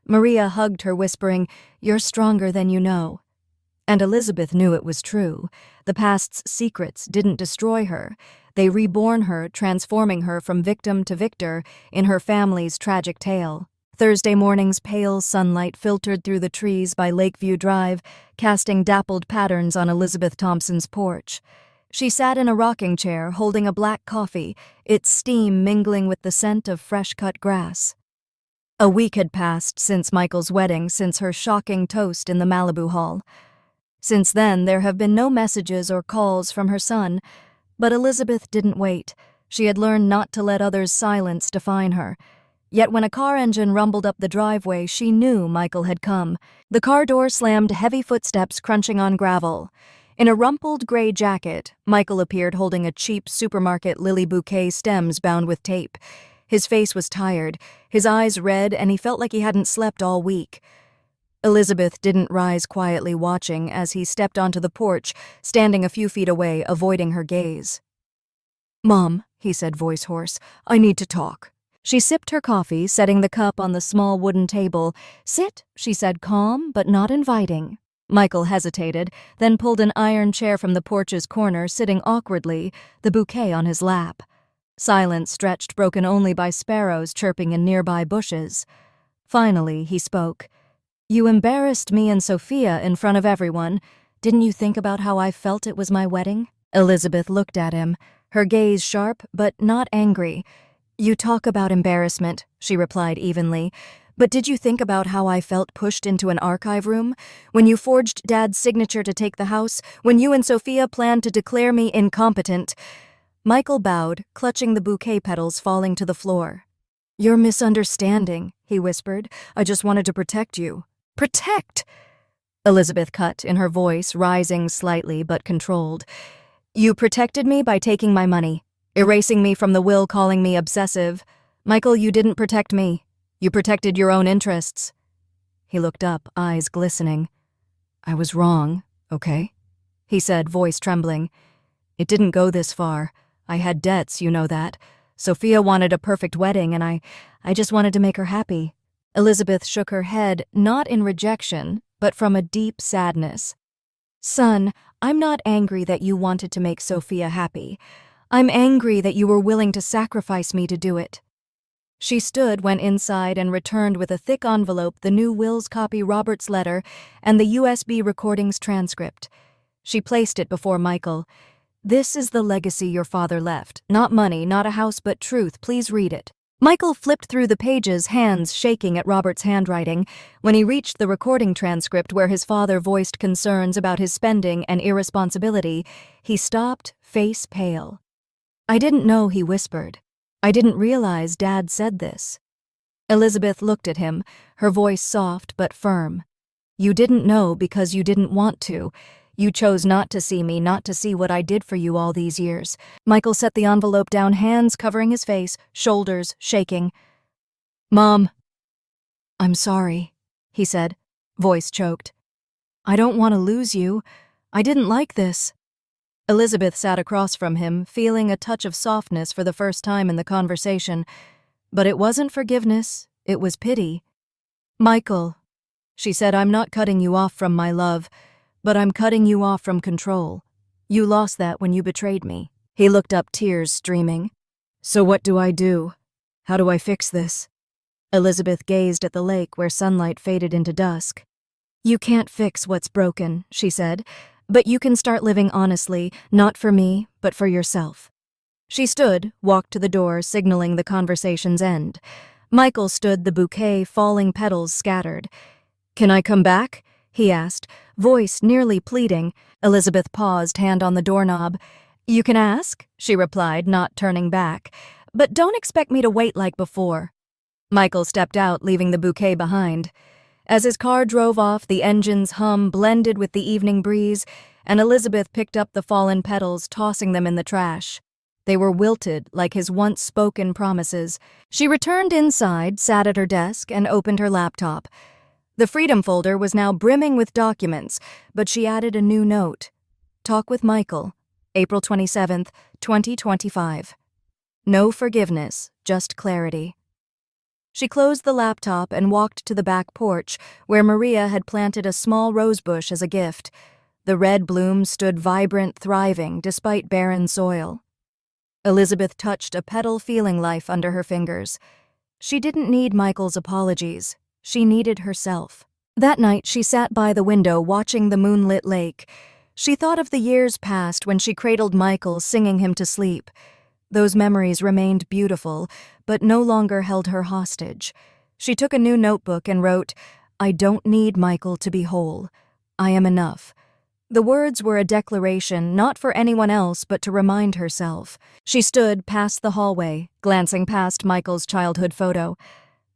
Maria hugged her, whispering, "You're stronger than you know." And Elizabeth knew it was true. The past's secrets didn't destroy her. They reborn her, transforming her from victim to victor in her family's tragic tale. Thursday morning's pale sunlight filtered through the trees by Lakeview Drive, casting dappled patterns on Elizabeth Thompson's porch. She sat in a rocking chair, holding a black coffee, its steam mingling with the scent of fresh-cut grass. A week had passed since Michael's wedding, since her shocking toast in the Malibu hall. Since then, there have been no messages or calls from her son, but Elizabeth didn't wait. She had learned not to let others' silence define her. Yet when a car engine rumbled up the driveway, she knew Michael had come. The car door slammed, heavy footsteps crunching on gravel. In a rumpled gray jacket, Michael appeared holding a cheap supermarket lily bouquet, stems bound with tape. His face was tired, his eyes red, and he felt like he hadn't slept all week. Elizabeth didn't rise, quietly watching as he stepped onto the porch, standing a few feet away, avoiding her gaze. "Mom," he said, voice hoarse, "I need to talk." She sipped her coffee, setting the cup on the small wooden table. "Sit," she said, calm but not inviting. Michael hesitated, then pulled an iron chair from the porch's corner, sitting awkwardly, the bouquet on his lap. Silence stretched, broken only by sparrows chirping in nearby bushes. Finally, he spoke. "You embarrassed me and Sophia in front of everyone. Didn't you think about how I felt it was my wedding?" Elizabeth looked at him, her gaze sharp but not angry. "You talk about embarrassment," she replied evenly, "but did you think about how I felt pushed into an archive room? When you forged Dad's signature to take the house? When you and Sophia planned to declare me incompetent?" Michael bowed, clutching the bouquet petals falling to the floor. "You're misunderstanding," he whispered. "I just wanted to protect you." "Protect?" Elizabeth cut, in her voice rising slightly but controlled. "You protected me by taking my money, erasing me from the will, calling me obsessive. Michael, you didn't protect me. You protected your own interests." He looked up, eyes glistening. "I was wrong, okay?" he said, voice trembling. "It didn't go this far. I had debts, you know that. Sophia wanted a perfect wedding, and I just wanted to make her happy." Elizabeth shook her head, not in rejection, but from a deep sadness. "Son, I'm not angry that you wanted to make Sophia happy. I'm angry that you were willing to sacrifice me to do it." She stood, went inside, and returned with a thick envelope, the new will's copy, Robert's letter, and the USB recordings transcript. She placed it before Michael. "This is the legacy your father left. Not money, not a house, but truth. Please read it." Michael flipped through the pages, hands shaking at Robert's handwriting. When he reached the recording transcript where his father voiced concerns about his spending and irresponsibility, he stopped, face pale. "I didn't know," he whispered. "I didn't realize Dad said this." Elizabeth looked at him, her voice soft but firm. "You didn't know because you didn't want to. You chose not to see me, not to see what I did for you all these years." Michael set the envelope down, hands covering his face, shoulders shaking. "Mom." "I'm sorry," he said, voice choked. "I don't want to lose you. I didn't like this." Elizabeth sat across from him, feeling a touch of softness for the first time in the conversation. But it wasn't forgiveness, it was pity. "Michael," she said, "I'm not cutting you off from my love, but I'm cutting you off from control. You lost that when you betrayed me." He looked up, tears streaming. "So what do I do? How do I fix this?" Elizabeth gazed at the lake where sunlight faded into dusk. "You can't fix what's broken," she said, "but you can start living honestly, not for me, but for yourself." She stood, walked to the door, signaling the conversation's end. Michael stood, the bouquet, falling petals scattered. "Can I come back?" he asked, voice nearly pleading. Elizabeth paused, hand on the doorknob. "You can ask," she replied, not turning back, "but don't expect me to wait like before." Michael stepped out, leaving the bouquet behind. As his car drove off, the engine's hum blended with the evening breeze, and Elizabeth picked up the fallen petals, tossing them in the trash. They were wilted, like his once-spoken promises. She returned inside, sat at her desk, and opened her laptop. The Freedom folder was now brimming with documents, but she added a new note. "Talk with Michael, April 27th, 2025. No forgiveness, just clarity." She closed the laptop and walked to the back porch, where Maria had planted a small rosebush as a gift. The red blooms stood vibrant, thriving, despite barren soil. Elizabeth touched a petal, feeling life under her fingers. She didn't need Michael's apologies. She needed herself. That night, she sat by the window watching the moonlit lake. She thought of the years past when she cradled Michael, singing him to sleep. Those memories remained beautiful, but no longer held her hostage. She took a new notebook and wrote, "I don't need Michael to be whole. I am enough." The words were a declaration, not for anyone else, but to remind herself. She stood past the hallway, glancing past Michael's childhood photo.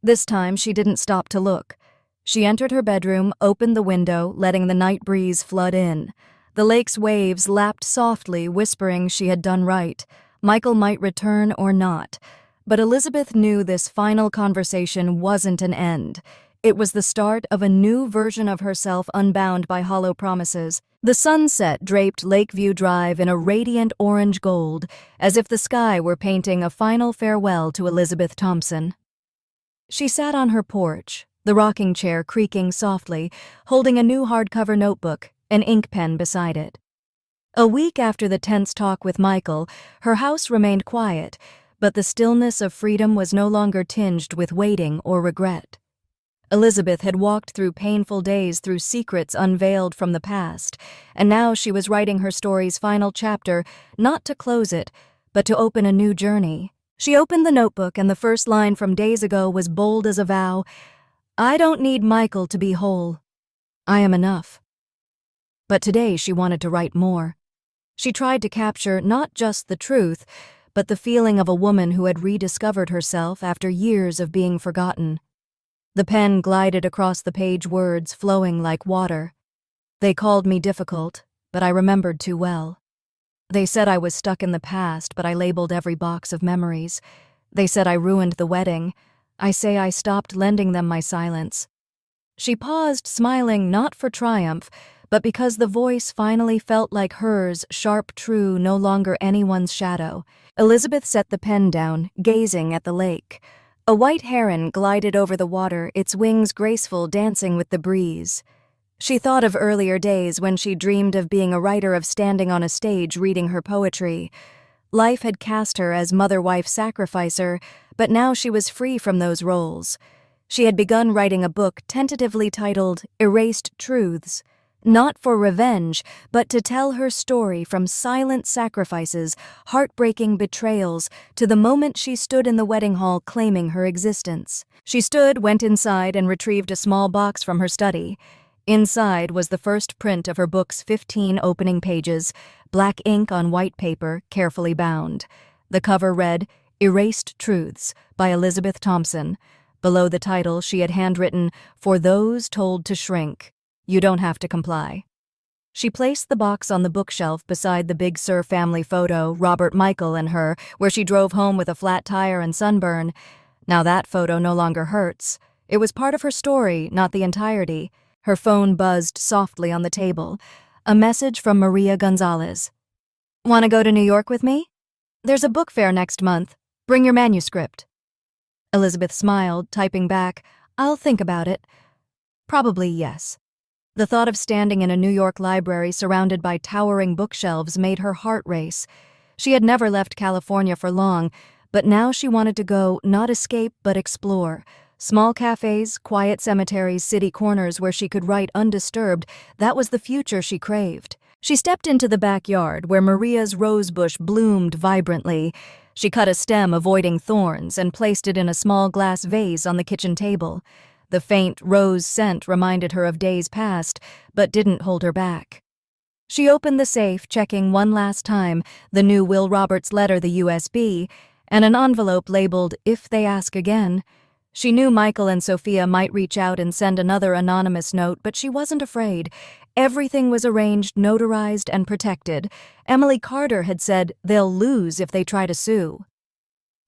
This time, she didn't stop to look. She entered her bedroom, opened the window, letting the night breeze flood in. The lake's waves lapped softly, whispering she had done right. Michael might return or not. But Elizabeth knew this final conversation wasn't an end. It was the start of a new version of herself, unbound by hollow promises. The sunset draped Lakeview Drive in a radiant orange gold, as if the sky were painting a final farewell to Elizabeth Thompson. She sat on her porch, the rocking chair creaking softly, holding a new hardcover notebook, an ink pen beside it. A week after the tense talk with Michael, her house remained quiet, but the stillness of freedom was no longer tinged with waiting or regret. Elizabeth had walked through painful days, through secrets unveiled from the past, and now she was writing her story's final chapter, not to close it, but to open a new journey. She opened the notebook, and the first line from days ago was bold as a vow. "I don't need Michael to be whole. I am enough." But today she wanted to write more. She tried to capture not just the truth, but the feeling of a woman who had rediscovered herself after years of being forgotten. The pen glided across the page, words flowing like water. "They called me difficult, but I remembered too well. They said I was stuck in the past, but I labeled every box of memories. They said I ruined the wedding. I say I stopped lending them my silence." She paused, smiling not for triumph, but because the voice finally felt like hers, sharp, true, no longer anyone's shadow. Elizabeth set the pen down, gazing at the lake. A white heron glided over the water, its wings graceful, dancing with the breeze. She thought of earlier days when she dreamed of being a writer, of standing on a stage reading her poetry. Life had cast her as mother-wife sacrificer, but now she was free from those roles. She had begun writing a book tentatively titled Erased Truths, not for revenge, but to tell her story from silent sacrifices, heartbreaking betrayals, to the moment she stood in the wedding hall claiming her existence. She stood, went inside, and retrieved a small box from her study. Inside was the first print of her book's 15 opening pages, black ink on white paper, carefully bound. The cover read, Erased Truths, by Elizabeth Thompson. Below the title, she had handwritten, For Those Told to Shrink. You don't have to comply. She placed the box on the bookshelf beside the Big Sur family photo, Robert, Michael, and her, where she drove home with a flat tire and sunburn. Now that photo no longer hurts. It was part of her story, not the entirety. Her phone buzzed softly on the table. A message from Maria Gonzalez. "Want to go to New York with me? There's a book fair next month. Bring your manuscript." Elizabeth smiled, typing back, "I'll think about it." Probably yes. The thought of standing in a New York library surrounded by towering bookshelves made her heart race. She had never left California for long, but now she wanted to go, not escape, but explore. Small cafes, quiet cemeteries, city corners where she could write undisturbed, that was the future she craved. She stepped into the backyard where Maria's rosebush bloomed vibrantly. She cut a stem, avoiding thorns, and placed it in a small glass vase on the kitchen table. The faint rose scent reminded her of days past, but didn't hold her back. She opened the safe, checking one last time the new Will Roberts letter, the USB, and an envelope labeled, "If They Ask Again." She knew Michael and Sophia might reach out and send another anonymous note, but she wasn't afraid. Everything was arranged, notarized, and protected. Emily Carter had said they'll lose if they try to sue.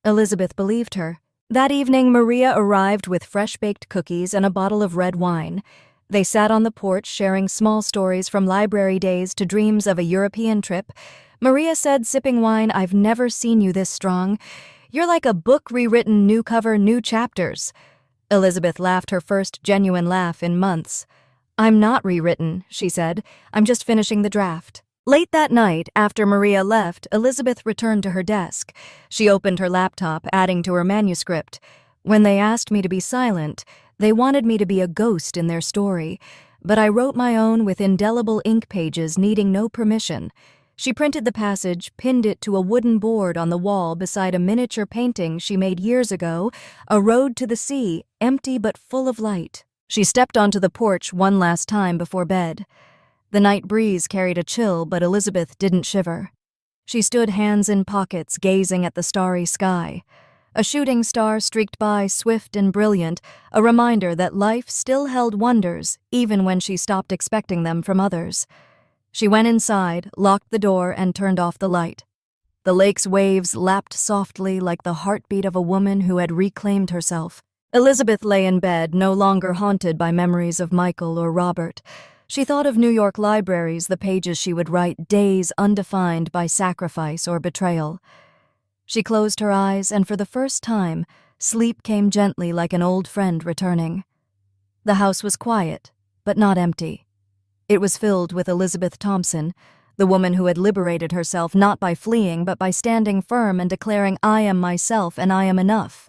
Elizabeth believed her. That evening, Maria arrived with fresh-baked cookies and a bottle of red wine. They sat on the porch, sharing small stories from library days to dreams of a European trip. Maria said, sipping wine, "I've never seen you this strong. You're like a book rewritten, new cover, new chapters." Elizabeth laughed, her first genuine laugh in months. "I'm not rewritten," she said. "I'm just finishing the draft." Late that night, after Maria left, Elizabeth returned to her desk. She opened her laptop, adding to her manuscript. "When they asked me to be silent, they wanted me to be a ghost in their story, but I wrote my own with indelible ink pages, needing no permission." She printed the passage, pinned it to a wooden board on the wall beside a miniature painting she made years ago, "A Road to the Sea, empty but full of light." She stepped onto the porch one last time before bed. The night breeze carried a chill, but Elizabeth didn't shiver. She stood, hands in pockets, gazing at the starry sky. A shooting star streaked by, swift and brilliant, a reminder that life still held wonders, even when she stopped expecting them from others. She went inside, locked the door, and turned off the light. The lake's waves lapped softly like the heartbeat of a woman who had reclaimed herself. Elizabeth lay in bed, no longer haunted by memories of Michael or Robert. She thought of New York libraries, the pages she would write, days undefined by sacrifice or betrayal. She closed her eyes, and for the first time, sleep came gently like an old friend returning. The house was quiet, but not empty. It was filled with Elizabeth Thompson, the woman who had liberated herself not by fleeing but by standing firm and declaring, "I am myself and I am enough."